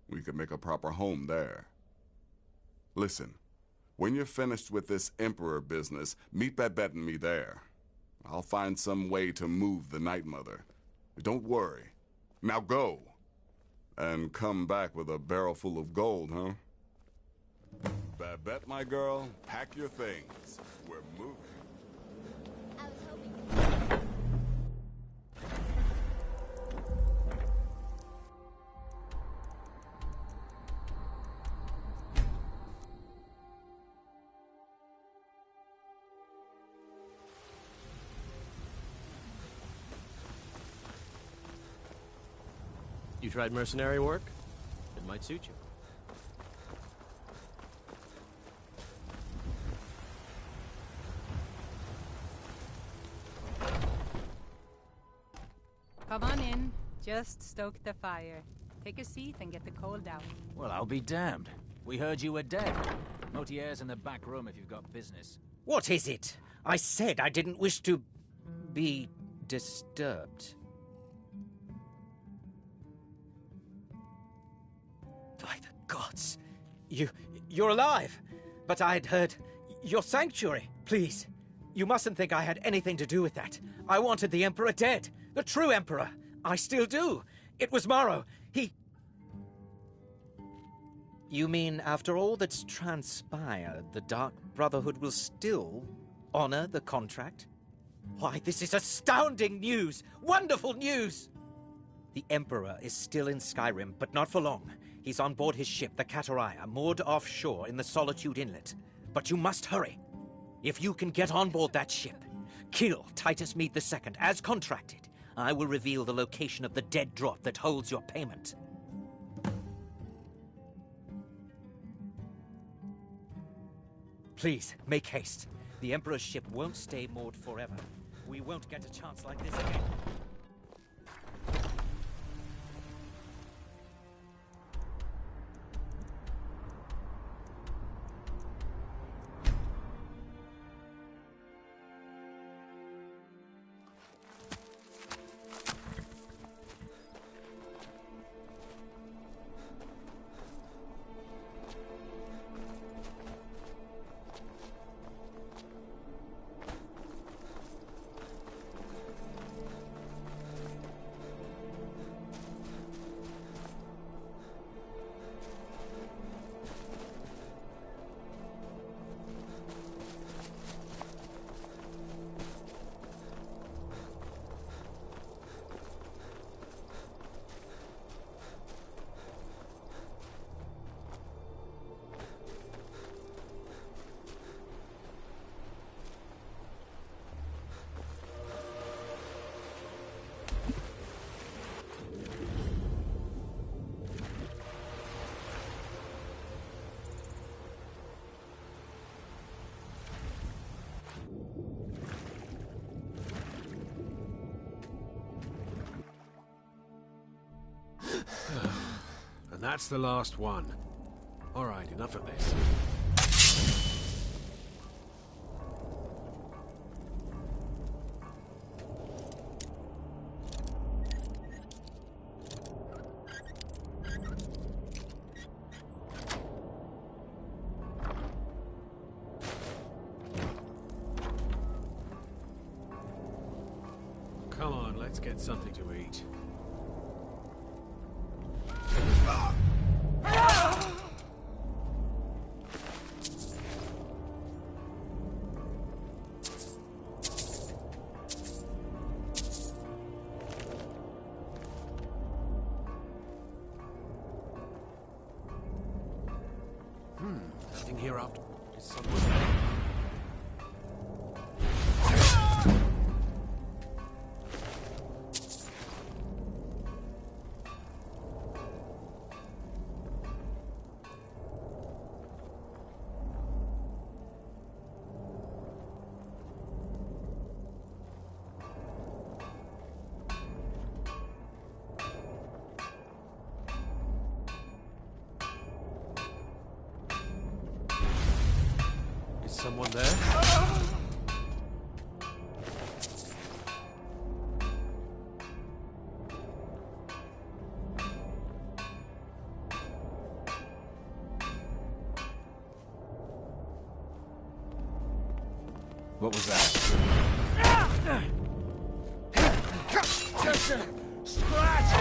We could make a proper home there. Listen, when you're finished with this Emperor business, meet Babette and me there. I'll find some way to move the Night Mother. Don't worry. Now go. And come back with a barrel full of gold, huh? Babette, my girl, pack your things. We're moving. You tried mercenary work? It might suit you. Come on in. Just stoke the fire. Take a seat and get the cold out. Well, I'll be damned. We heard you were dead. Mortier's in the back room if you've got business. What is it? I said I didn't wish to be disturbed. By the gods! You're alive! But I'd heard your sanctuary. Please, you mustn't think I had anything to do with that. I wanted the Emperor dead. The true Emperor. I still do. It was Morrow. He... You mean after all that's transpired, the Dark Brotherhood will still honor the contract? Why, this is astounding news! Wonderful news! The Emperor is still in Skyrim, but not for long. He's on board his ship, the Kataraya, moored offshore in the Solitude Inlet. But you must hurry. If you can get on board that ship, kill Titus Mede II, as contracted, I will reveal the location of the dead drop that holds your payment. Please, make haste. The Emperor's ship won't stay moored forever. We won't get a chance like this again. That's the last one. All right, enough of this. Come on, let's get something to eat. Nothing here after. Is someone there? Is someone there? What was that? Just a scratch!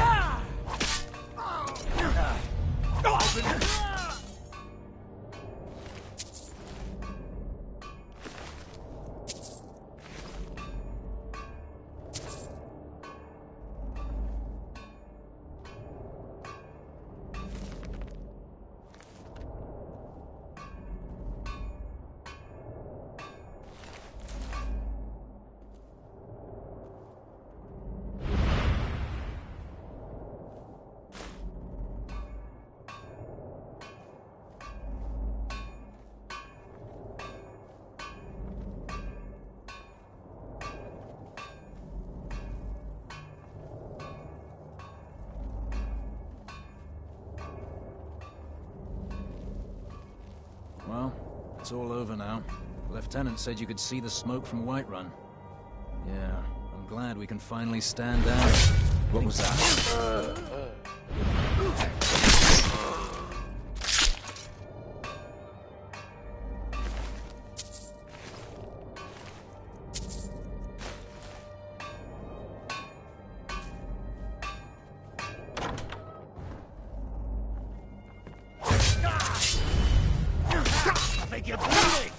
Well, it's all over now. The lieutenant said you could see the smoke from Whiterun. Yeah, I'm glad we can finally stand down. What was that? I think you're bleeding!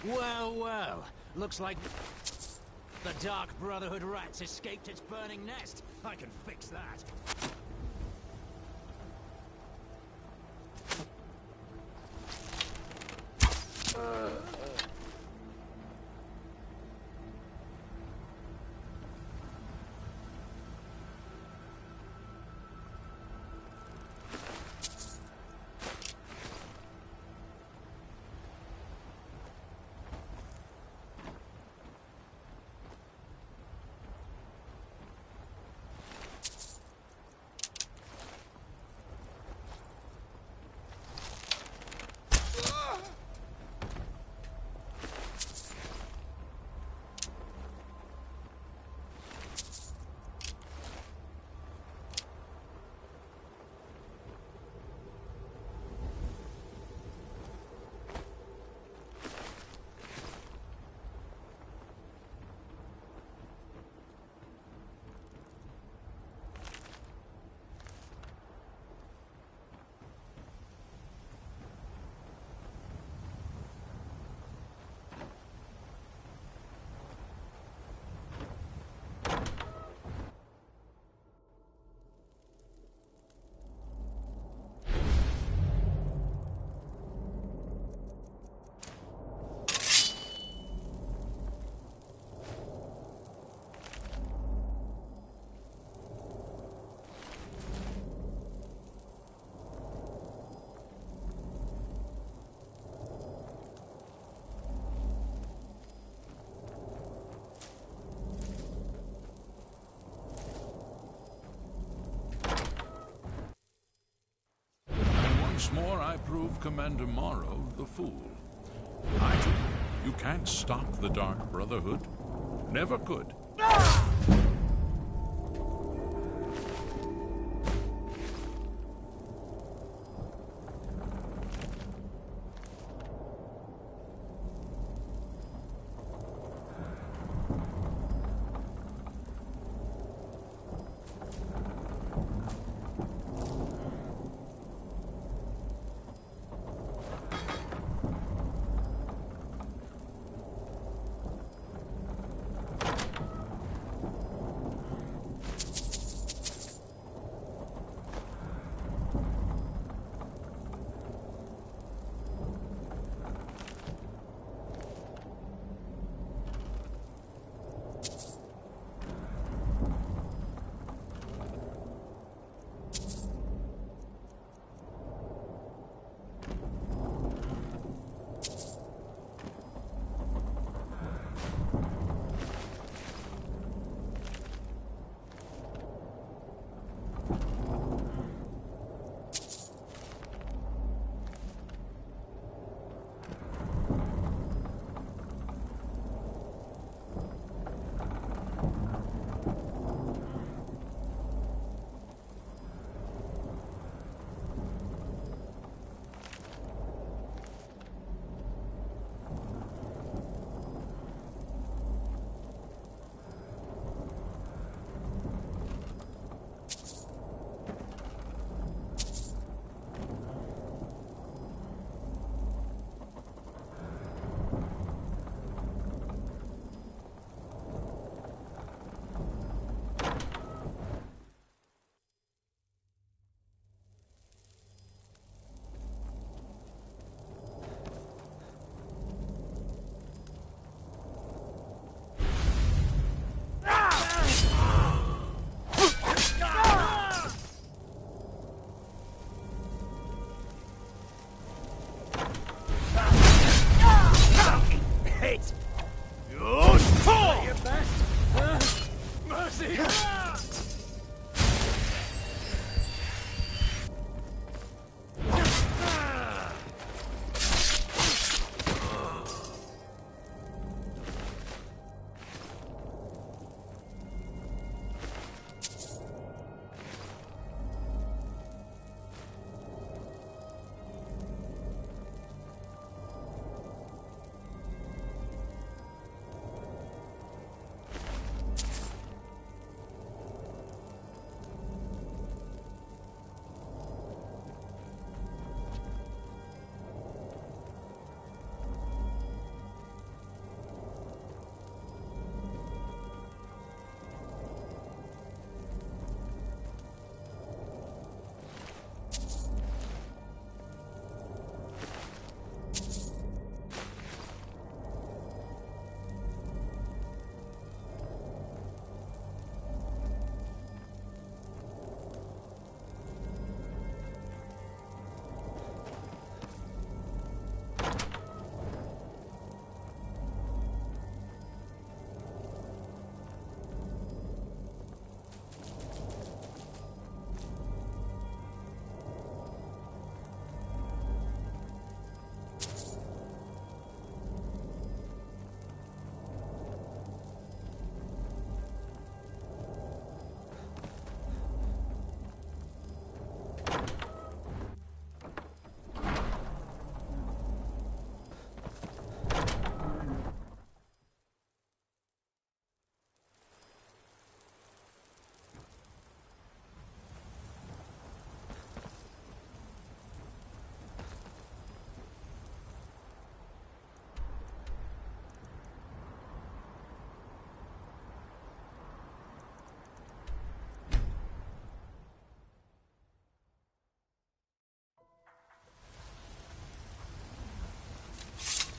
Well, well. Looks like the Dark Brotherhood rats escaped its burning nest. I can fix that. Once more, I prove Commander Morrow the fool. I do. You can't stop the Dark Brotherhood. Never could.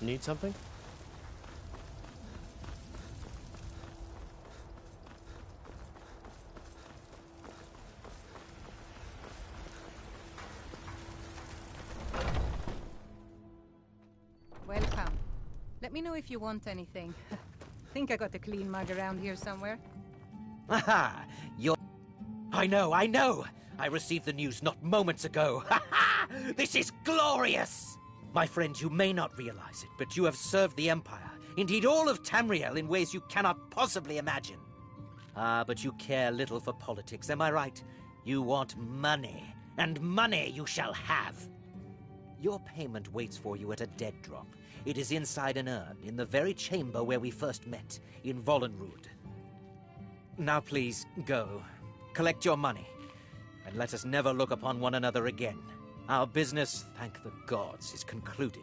Need something? Welcome. Let me know if you want anything. Think I got a clean mug around here somewhere. Aha! You're... I know! I received the news not moments ago. Ha ha! This is glorious! My friend, you may not realize it, but you have served the Empire, indeed all of Tamriel, in ways you cannot possibly imagine. Ah, but you care little for politics, am I right? You want money, and money you shall have. Your payment waits for you at a dead drop. It is inside an urn, in the very chamber where we first met, in Vollenrud. Now please, go. Collect your money, and let us never look upon one another again. Our business, thank the gods, is concluded.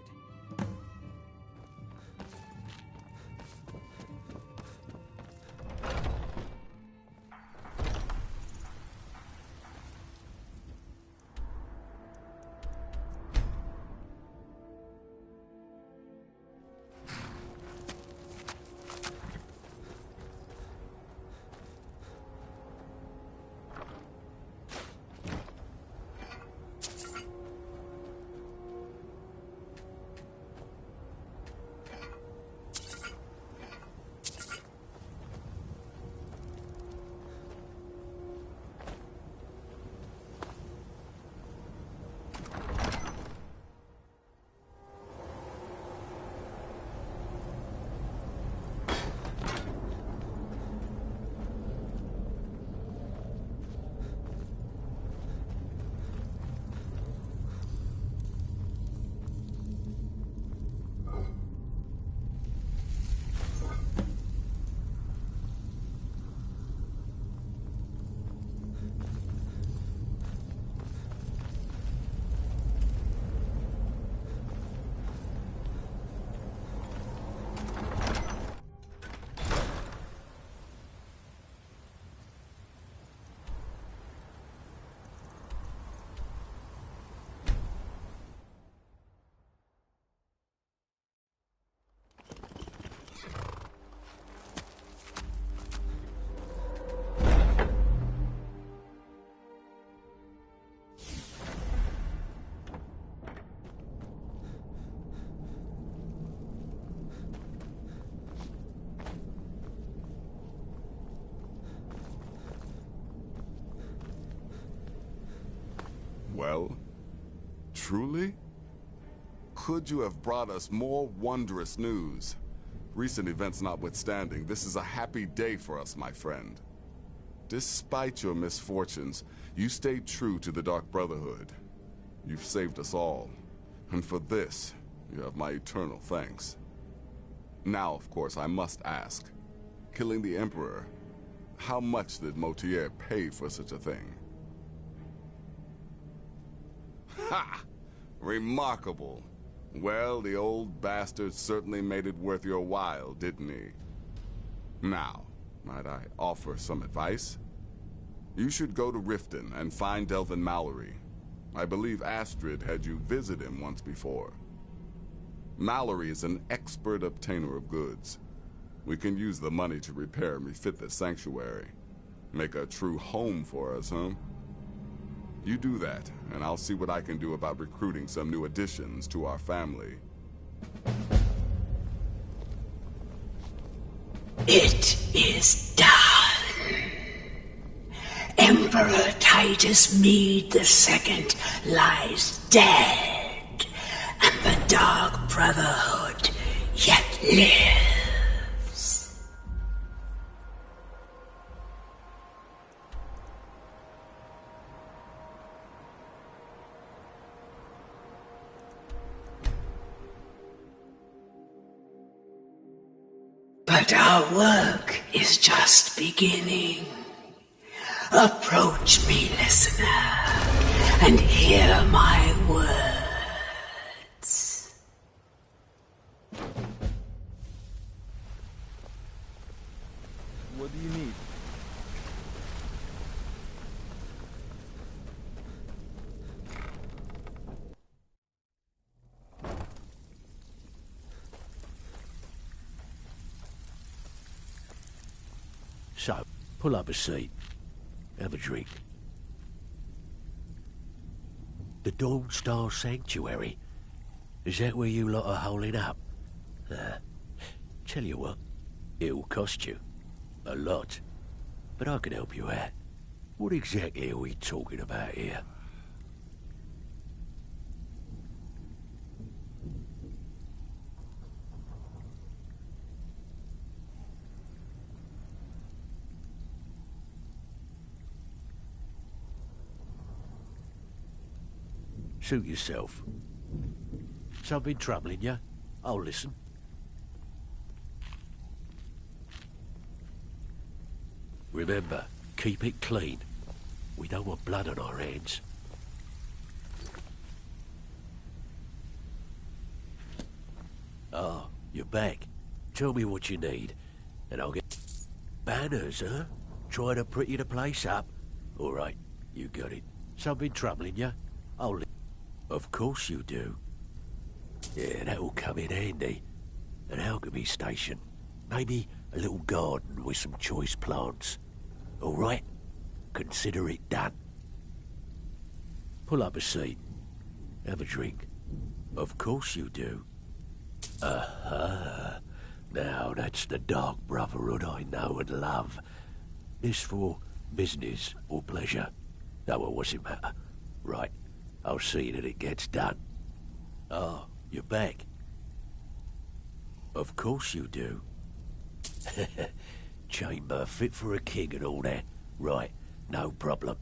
Well, truly? Could you have brought us more wondrous news? Recent events notwithstanding, this is a happy day for us, my friend. Despite your misfortunes, you stayed true to the Dark Brotherhood. You've saved us all, and for this, you have my eternal thanks. Now, of course, I must ask, killing the Emperor, how much did Motier pay for such a thing? Ha! Remarkable. Well, the old bastard certainly made it worth your while, didn't he? Now, might I offer some advice? You should go to Riften and find Delvin Mallory. I believe Astrid had you visit him once before. Mallory is an expert obtainer of goods. We can use the money to repair and refit the sanctuary. Make a true home for us, huh? You do that, and I'll see what I can do about recruiting some new additions to our family. It is done. Emperor Titus Mede II lies dead, and the Dark Brotherhood yet lives. But our work is just beginning. Approach me, listener, and hear my words. What do you need? So, pull up a seat. Have a drink. The Dawn Star Sanctuary? Is that where you lot are holding up? Tell you what, it'll cost you. A lot. But I can help you out. What exactly are we talking about here? Suit yourself. Something troubling you? I'll listen. Remember, keep it clean. We don't want blood on our hands. Ah, you're back. Tell me what you need, and I'll get... Banners, huh? Trying to pretty the place up? All right, you got it. Something troubling you? I'll... Of course you do. Yeah, that'll come in handy. An alchemy station. Maybe a little garden with some choice plants. All right? Consider it done. Pull up a seat. Have a drink. Of course you do. Aha. Now that's the Dark Brotherhood I know and love. This for business or pleasure? Oh, well, what's it matter? Right. I'll see that it gets done. Ah, you're back. Of course you do. Chamber fit for a king and all that. Right, no problem.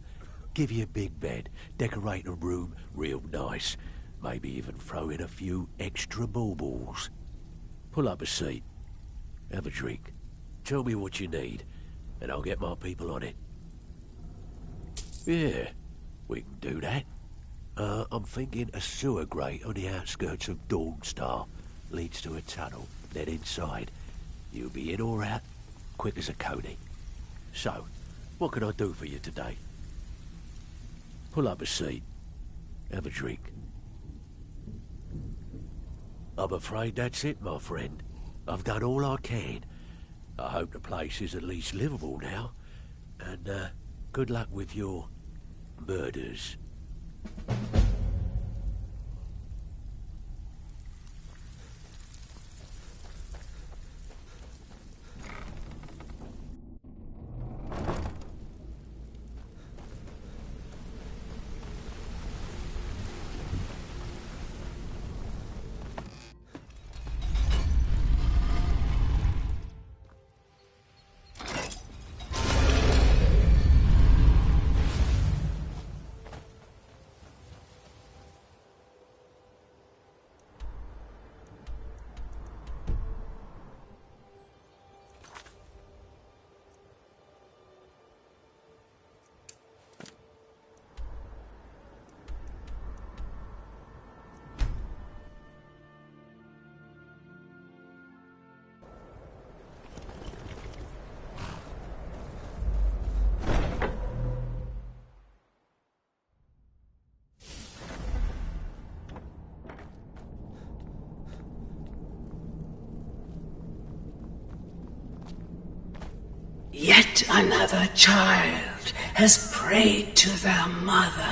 Give you a big bed, decorate a room real nice. Maybe even throw in a few extra baubles. Pull up a seat. Have a drink. Tell me what you need, and I'll get my people on it. Yeah, we can do that. I'm thinking a sewer grate on the outskirts of Dawnstar leads to a tunnel, then inside. You'll be in or out, quick as a coney. So, what can I do for you today? Pull up a seat. Have a drink. I'm afraid that's it, my friend. I've done all I can. I hope the place is at least livable now. And, good luck with your murders. Yet another child has prayed to their mother.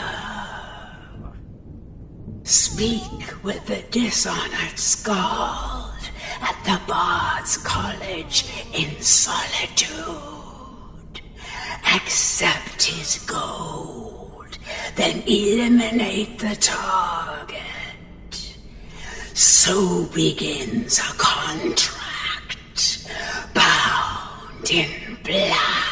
Speak with the dishonored Scald at the Bard's College in solitude. Accept his gold, then eliminate the target. So begins a contract, bound in blood.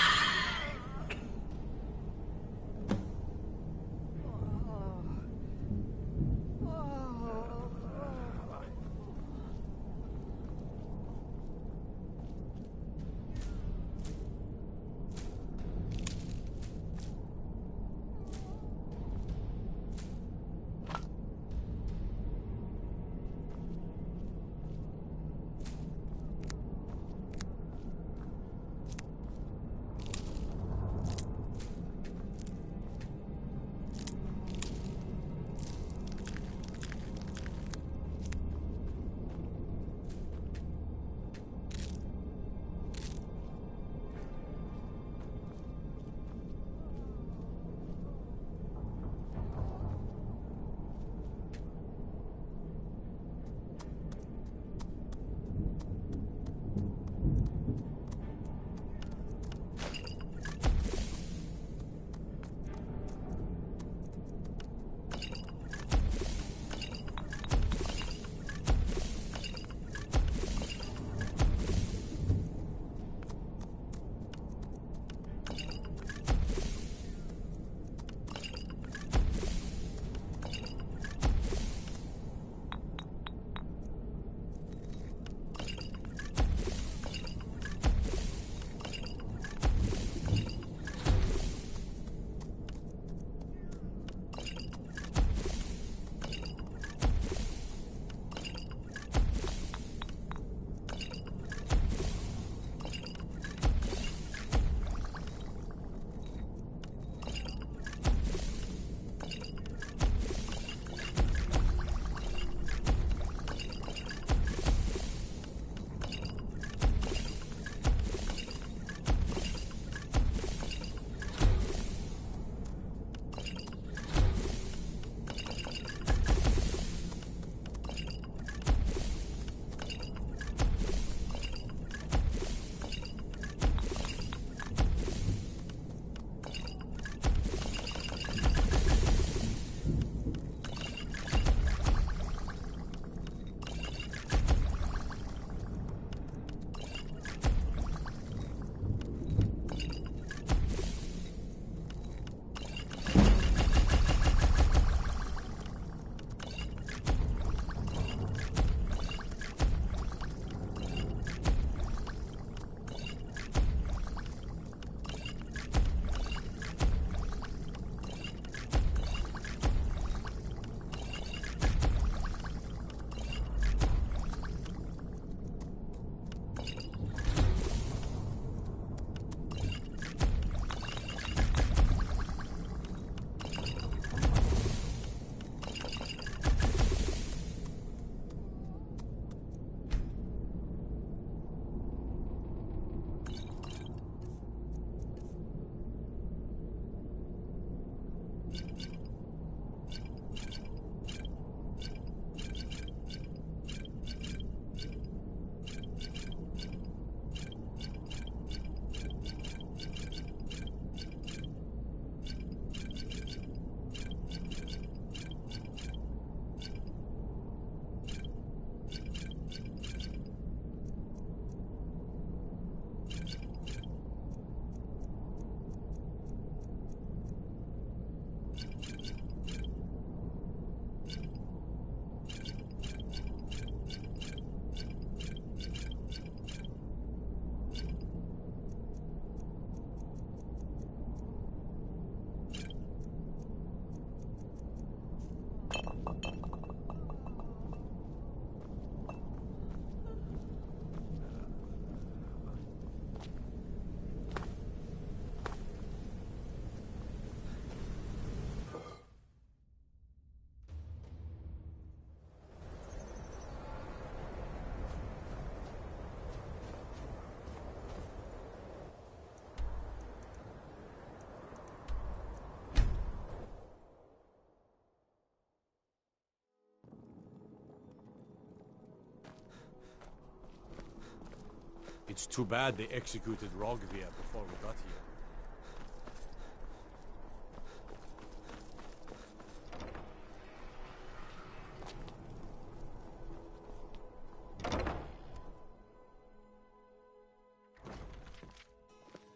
It's too bad they executed Rogvia before we got here.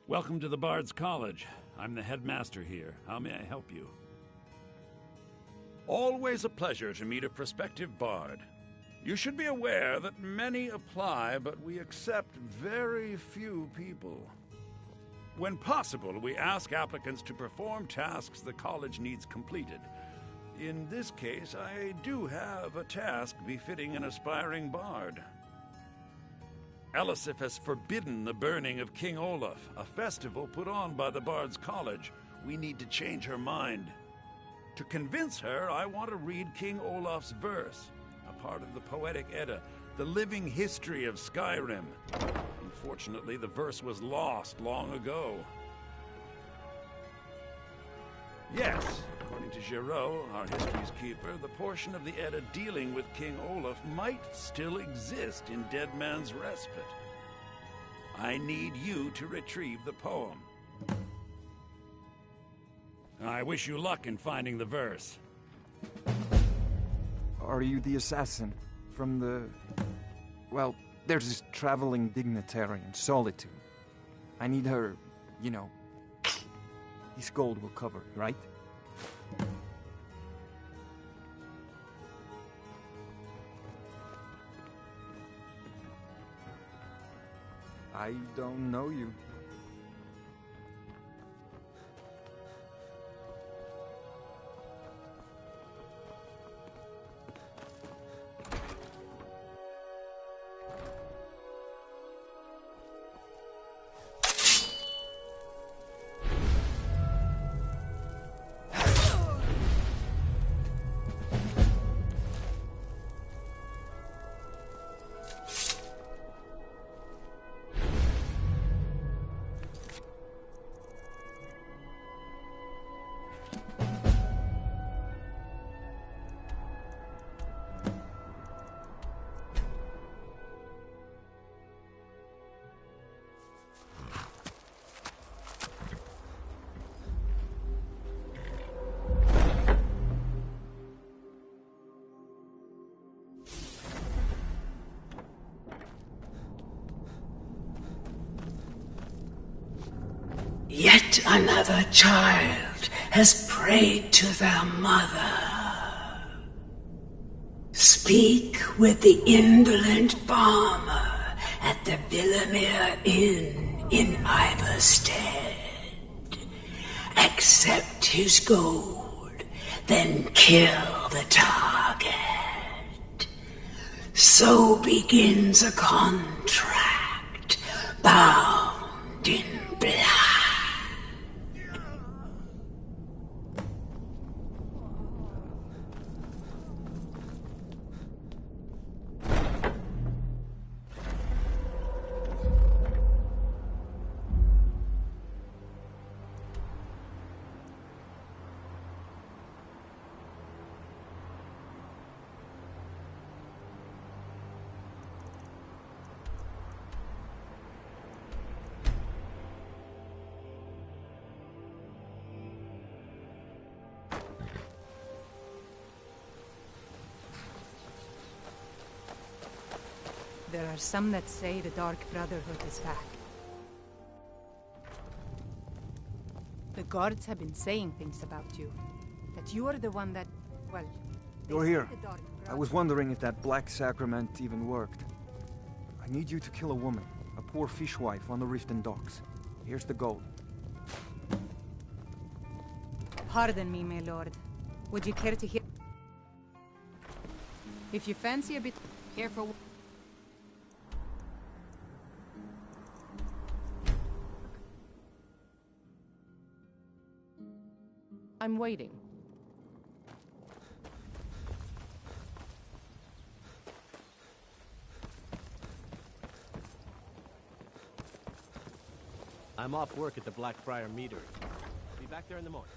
Welcome to the Bard's College. I'm the headmaster here. How may I help you? Always a pleasure to meet a prospective bard. You should be aware that many apply, but we accept very few people. When possible, we ask applicants to perform tasks the college needs completed. In this case, I do have a task befitting an aspiring bard. Elisif has forbidden the burning of King Olaf, a festival put on by the Bard's College. We need to change her mind. To convince her, I want to read King Olaf's verse, a part of the Poetic Edda, the living history of Skyrim. Unfortunately, the verse was lost long ago. Yes, according to Giraud, our history's keeper, the portion of the Edda dealing with King Olaf might still exist in Dead Man's Respite. I need you to retrieve the poem. I wish you luck in finding the verse. Are you the assassin from the... Well, there's this traveling dignitary in Solitude. I need her, you know. This gold will cover it, right? I don't know you. Yet another child has prayed to their mother. Speak with the indolent farmer at the Villamere Inn in Iverstead. Accept his gold, then kill the target. So begins a contract bound in blood. There are some that say the Dark Brotherhood is back. The guards have been saying things about you. That you are the one that, well... You're here. I was wondering if that black sacrament even worked. I need you to kill a woman, a poor fishwife on the Riften docks. Here's the gold. Pardon me, my lord. Would you care to hear... If you fancy a bit... Careful... I'm waiting. I'm off work at the Blackfriar Meadery. Be back there in the morning.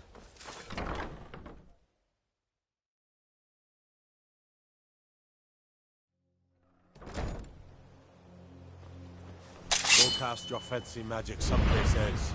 Go cast your fancy magic someplace else.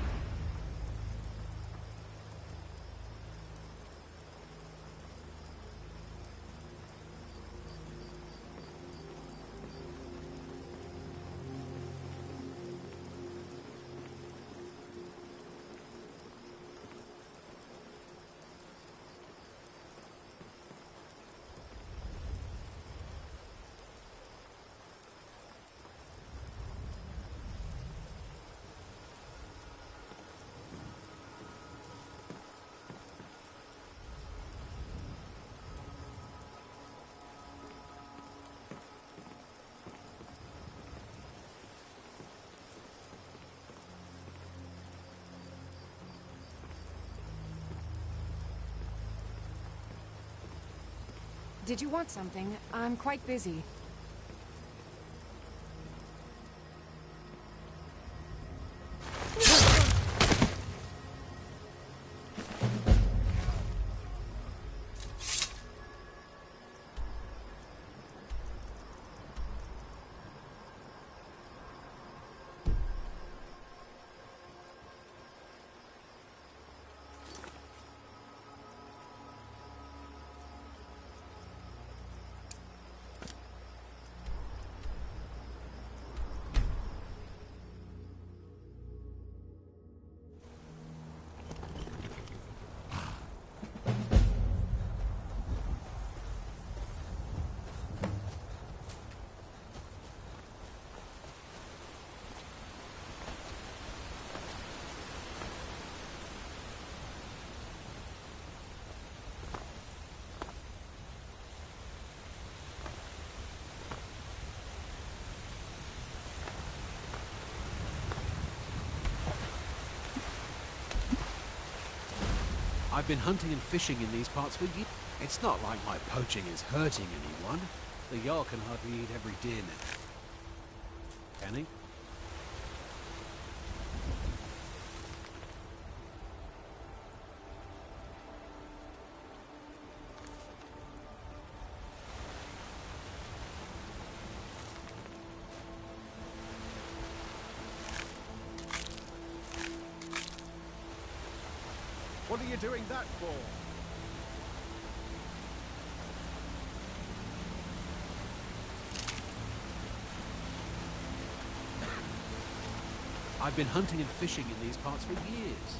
Did you want something? I'm quite busy. I've been hunting and fishing in these parts for years. It's not like my poaching is hurting anyone. The Jarl can hardly eat every deer now. Can he? What are you doing that for? I've been hunting and fishing in these parts for years.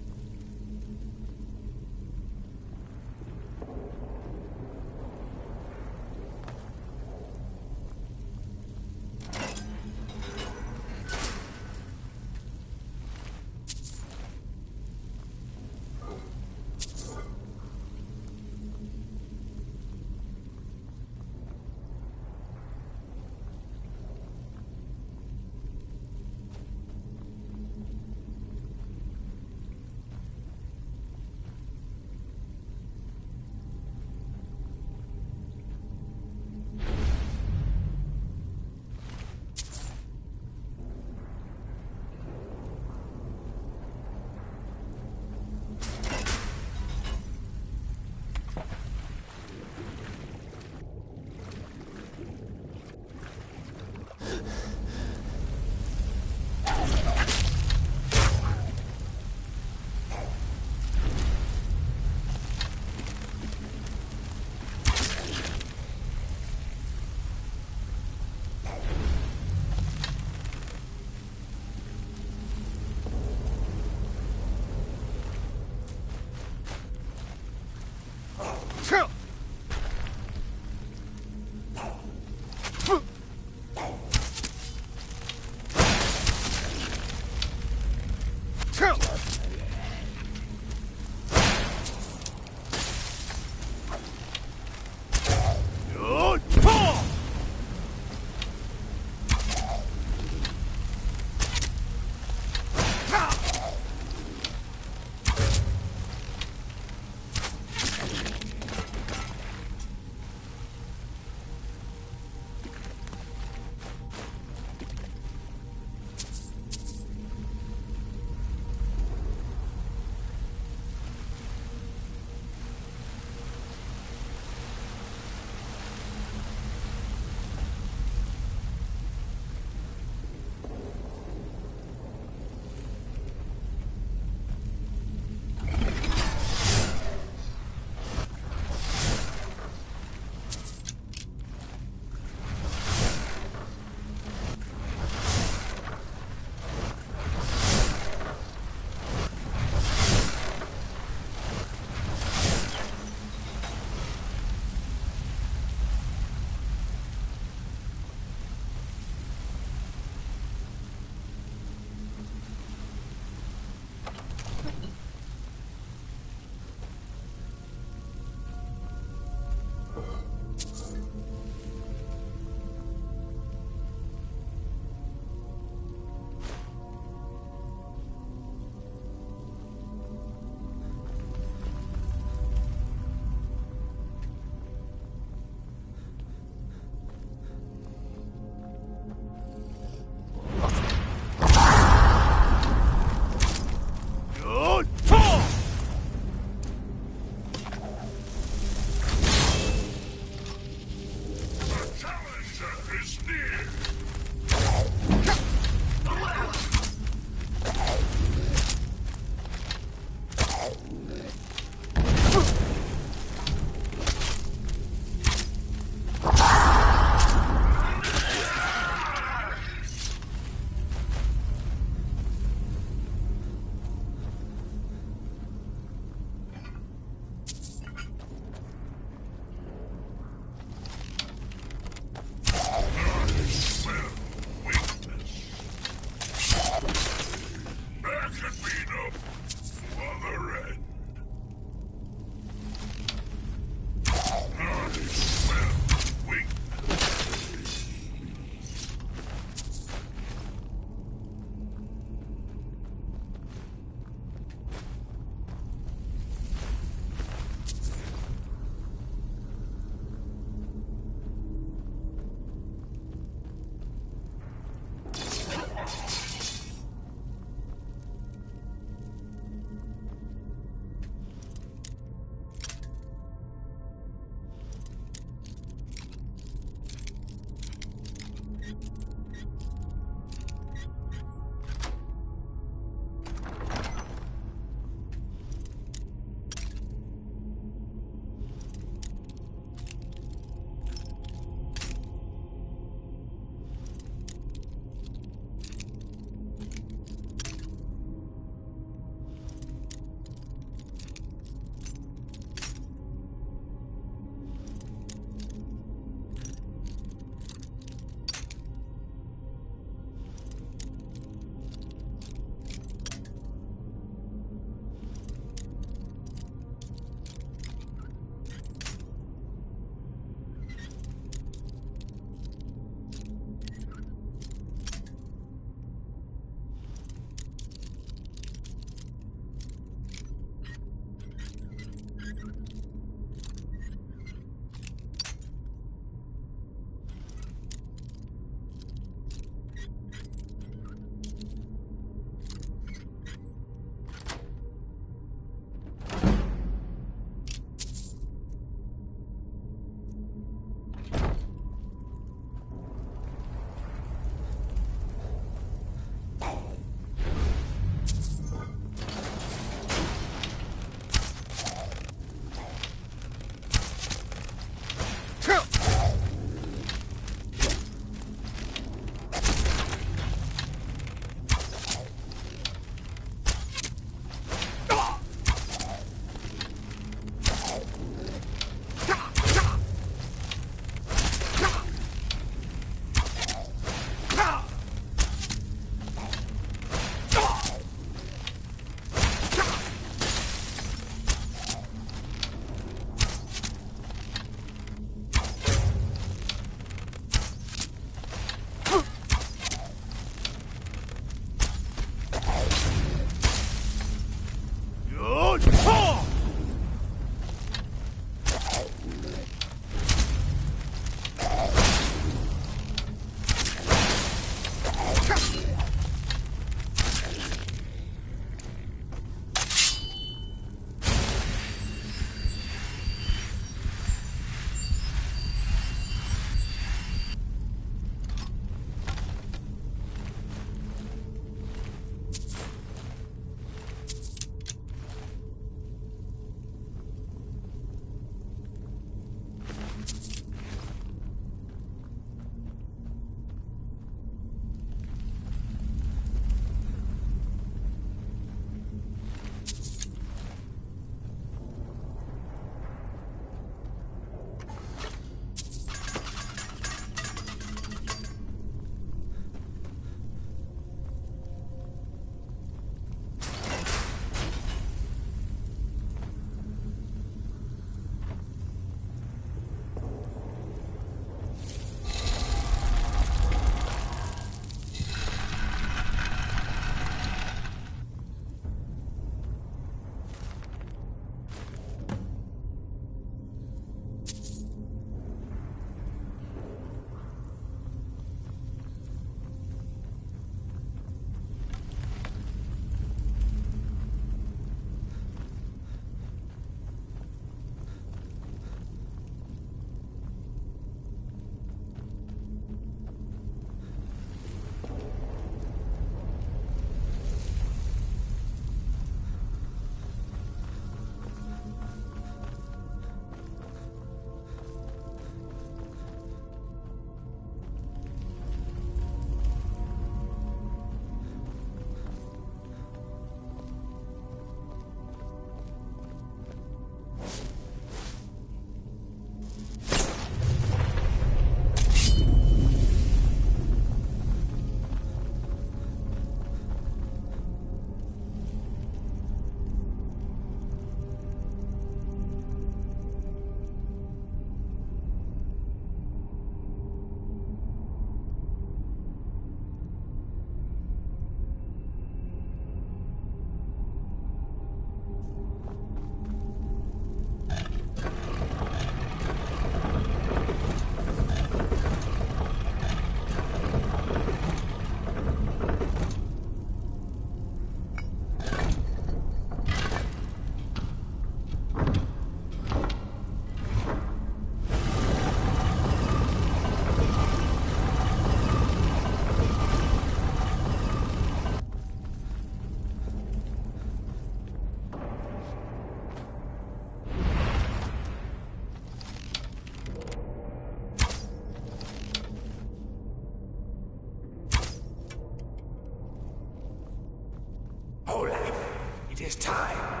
It is time.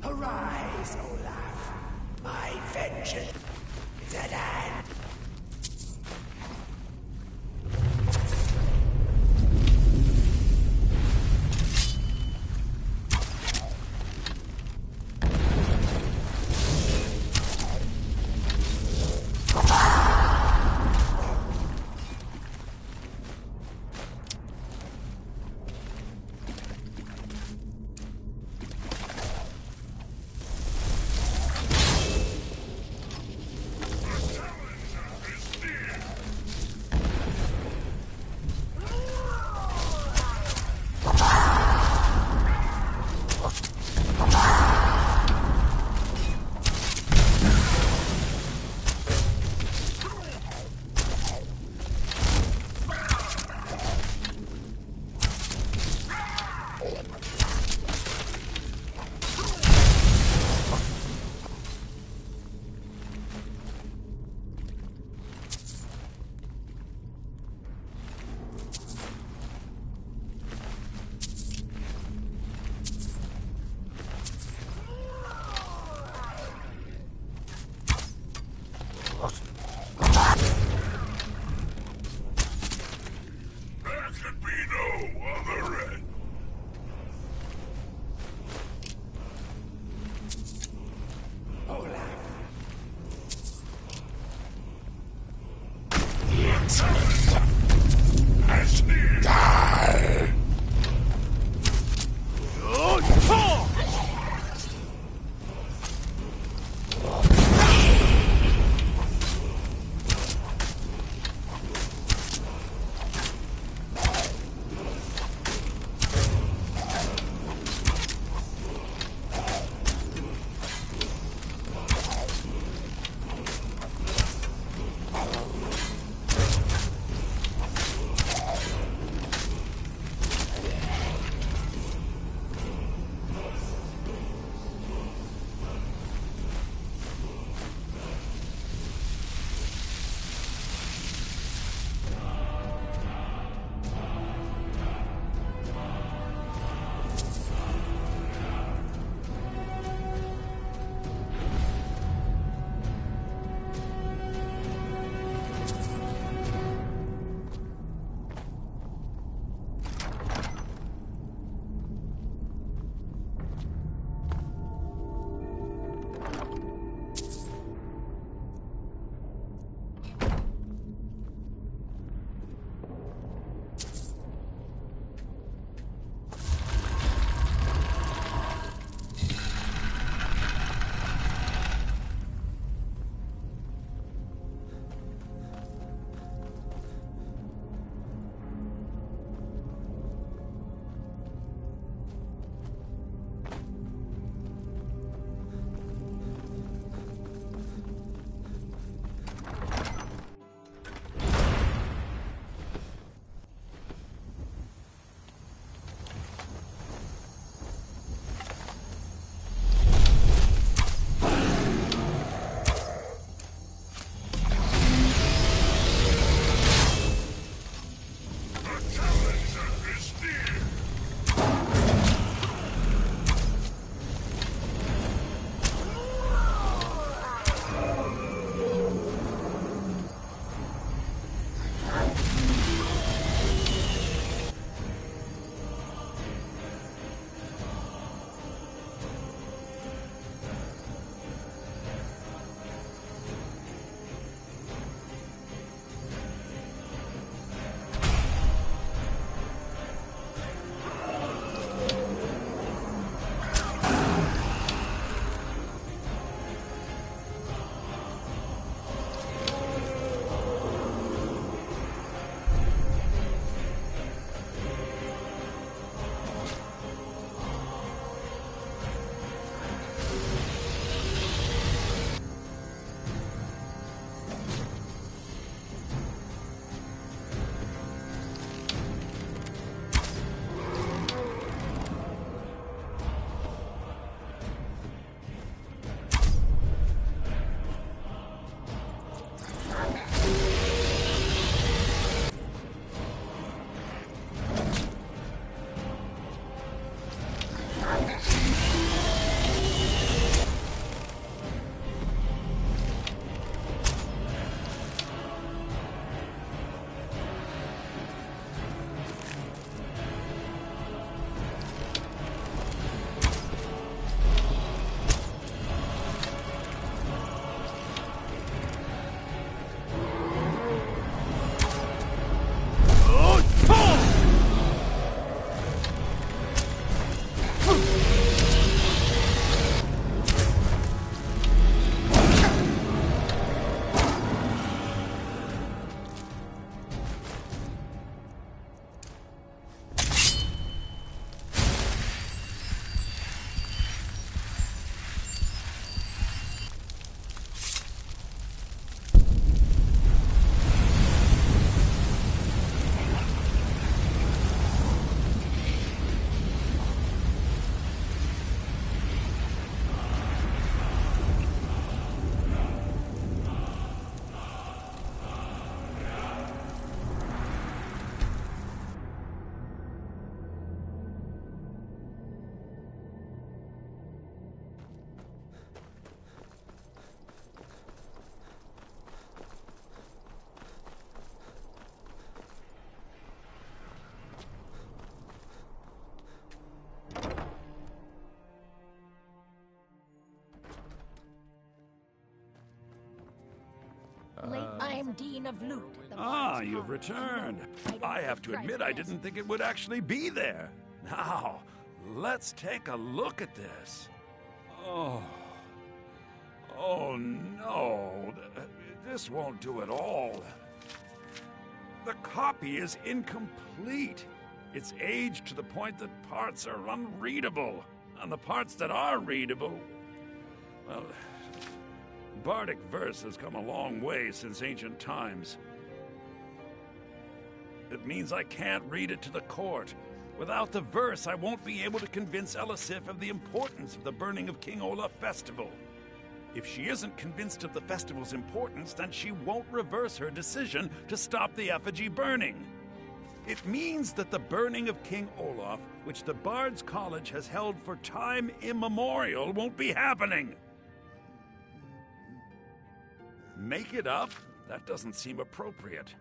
Arise, Olaf. My vengeance is at hand. I'm Dean of Loot. You've returned. I have to admit, I didn't think it would actually be there. Now, let's take a look at this. Oh no. This won't do at all. The copy is incomplete. It's aged to the point that parts are unreadable. And the parts that are readable, well, Bardic verse has come a long way since ancient times. It means I can't read it to the court. Without the verse, I won't be able to convince Elisif of the importance of the burning of King Olaf festival. If she isn't convinced of the festival's importance, then she won't reverse her decision to stop the effigy burning. It means that the burning of King Olaf, which the Bard's College has held for time immemorial, won't be happening. Make it up? That doesn't seem appropriate.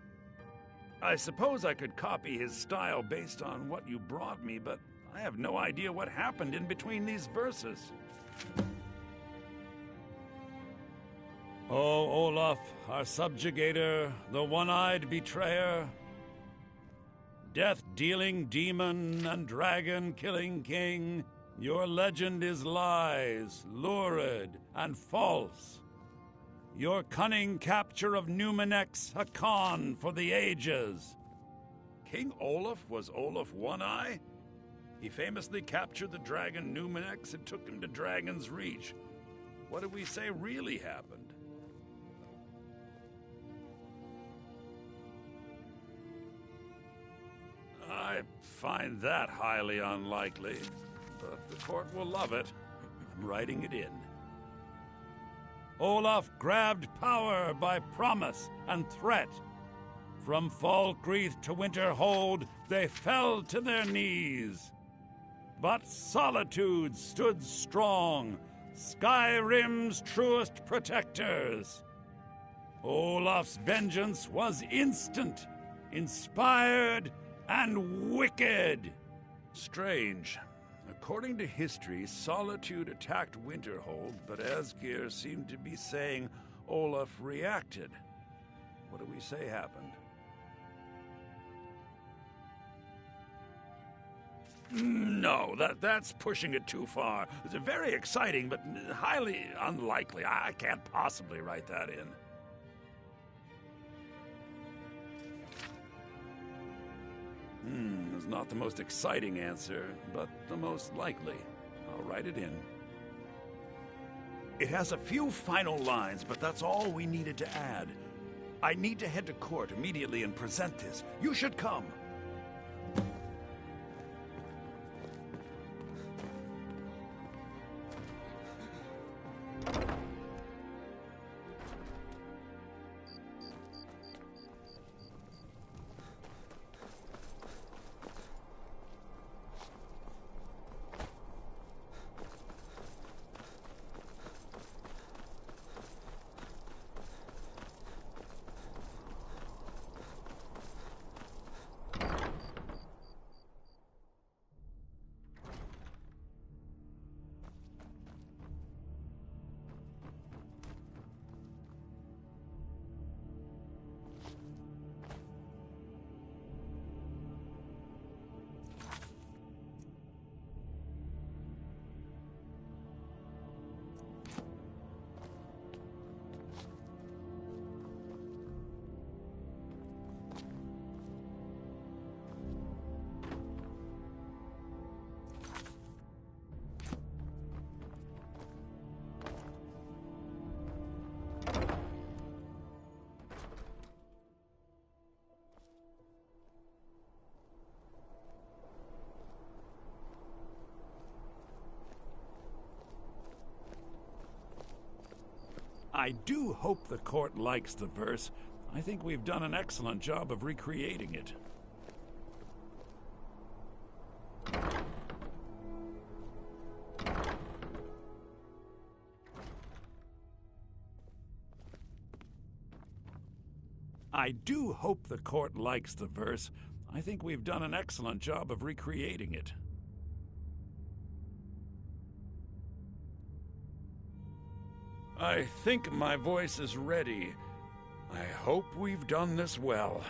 I suppose I could copy his style based on what you brought me, but I have no idea what happened in between these verses. O Olaf, our subjugator, the one-eyed betrayer, death-dealing demon and dragon-killing king, your legend is lies, lurid, and false. Your cunning capture of Numenex, a con for the ages. King Olaf was Olaf One-Eye? He famously captured the dragon Numenex and took him to Dragon's Reach. What do we say really happened? I find that highly unlikely, but the court will love it. I'm writing it in. Olaf grabbed power by promise and threat. From Falkreath to Winterhold, they fell to their knees. But solitude stood strong, Skyrim's truest protectors. Olaf's vengeance was instant, inspired, and wicked. Strange. According to history, Solitude attacked Winterhold, but Asgeir seemed to be saying Olaf reacted. What do we say happened? No, that's pushing it too far. It's very exciting, but highly unlikely. I can't possibly write that in. It's not the most exciting answer, but the most likely. I'll write it in. It has a few final lines, but that's all we needed to add. I need to head to court immediately and present this. You should come. I do hope the court likes the verse. I think we've done an excellent job of recreating it. I do hope the court likes the verse. I think we've done an excellent job of recreating it. I think my voice is ready. I hope we've done this well.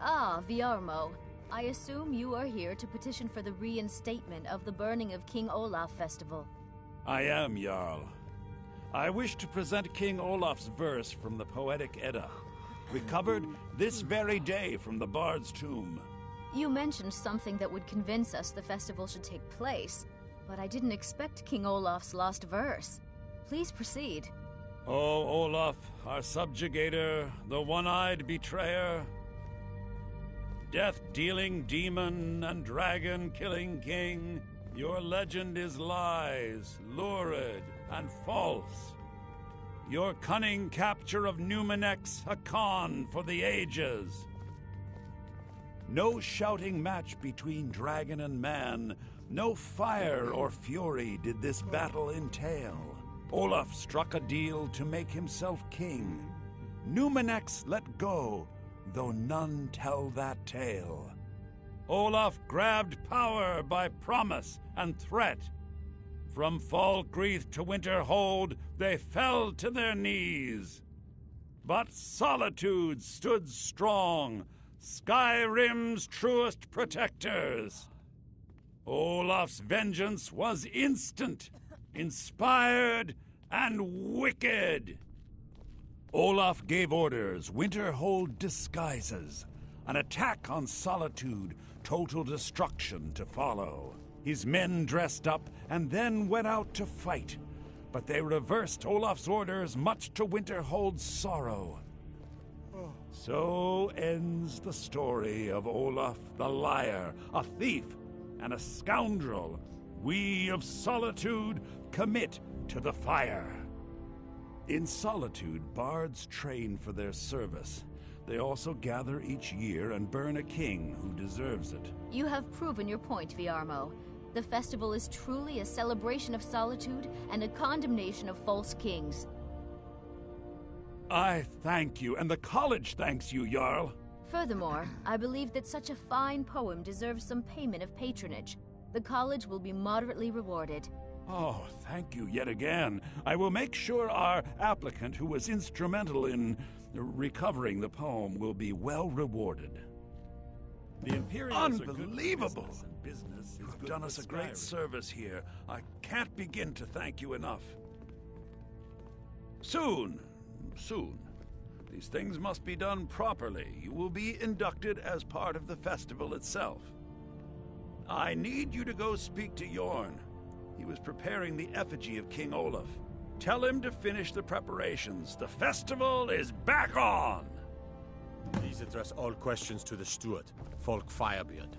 Ah, Viarmo. I assume you are here to petition for the reinstatement of the burning of King Olaf festival. I am, Jarl. I wish to present King Olaf's verse from the Poetic Edda, recovered this very day from the Bard's tomb. You mentioned something that would convince us the festival should take place, but I didn't expect King Olaf's lost verse. Please proceed. O Olaf, our subjugator, the one-eyed betrayer, death-dealing demon and dragon-killing king, your legend is lies, lurid, and false. Your cunning capture of Numenex a con for the ages. No shouting match between dragon and man, no fire or fury did this battle entail. Olaf struck a deal to make himself king. Numenex let go, though none tell that tale. Olaf grabbed power by promise and threat. From Falkreath to Winterhold, they fell to their knees. But Solitude stood strong, Skyrim's truest protectors. Olaf's vengeance was instant, inspired, and wicked. Olaf gave orders, Winterhold disguises, an attack on Solitude, total destruction to follow. His men dressed up and then went out to fight, but they reversed Olaf's orders, much to Winterhold's sorrow. So ends the story of Olaf the liar, a thief and a scoundrel. We of Solitude commit to the fire. In Solitude, bards train for their service. They also gather each year and burn a king who deserves it. You have proven your point, Viarmo. The festival is truly a celebration of solitude and a condemnation of false kings. I thank you, and the college thanks you, Jarl. Furthermore, I believe that such a fine poem deserves some payment of patronage. The college will be moderately rewarded. Oh, thank you yet again. I will make sure our applicant, who was instrumental in recovering the poem, will be well rewarded. The Imperials Unbelievable! You've done us a great service here. I can't begin to thank you enough. Soon. These things must be done properly. You will be inducted as part of the festival itself. I need you to go speak to Yorn. He was preparing the effigy of King Olaf. Tell him to finish the preparations. The festival is back on! Please address all questions to the steward, Folk Firebeard.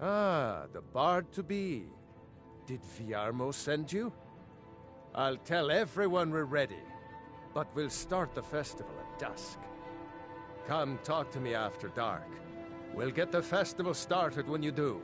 Ah, the bard-to-be. Did Viarmo send you? I'll tell everyone we're ready, but we'll start the festival at dusk. Come talk to me after dark. We'll get the festival started when you do.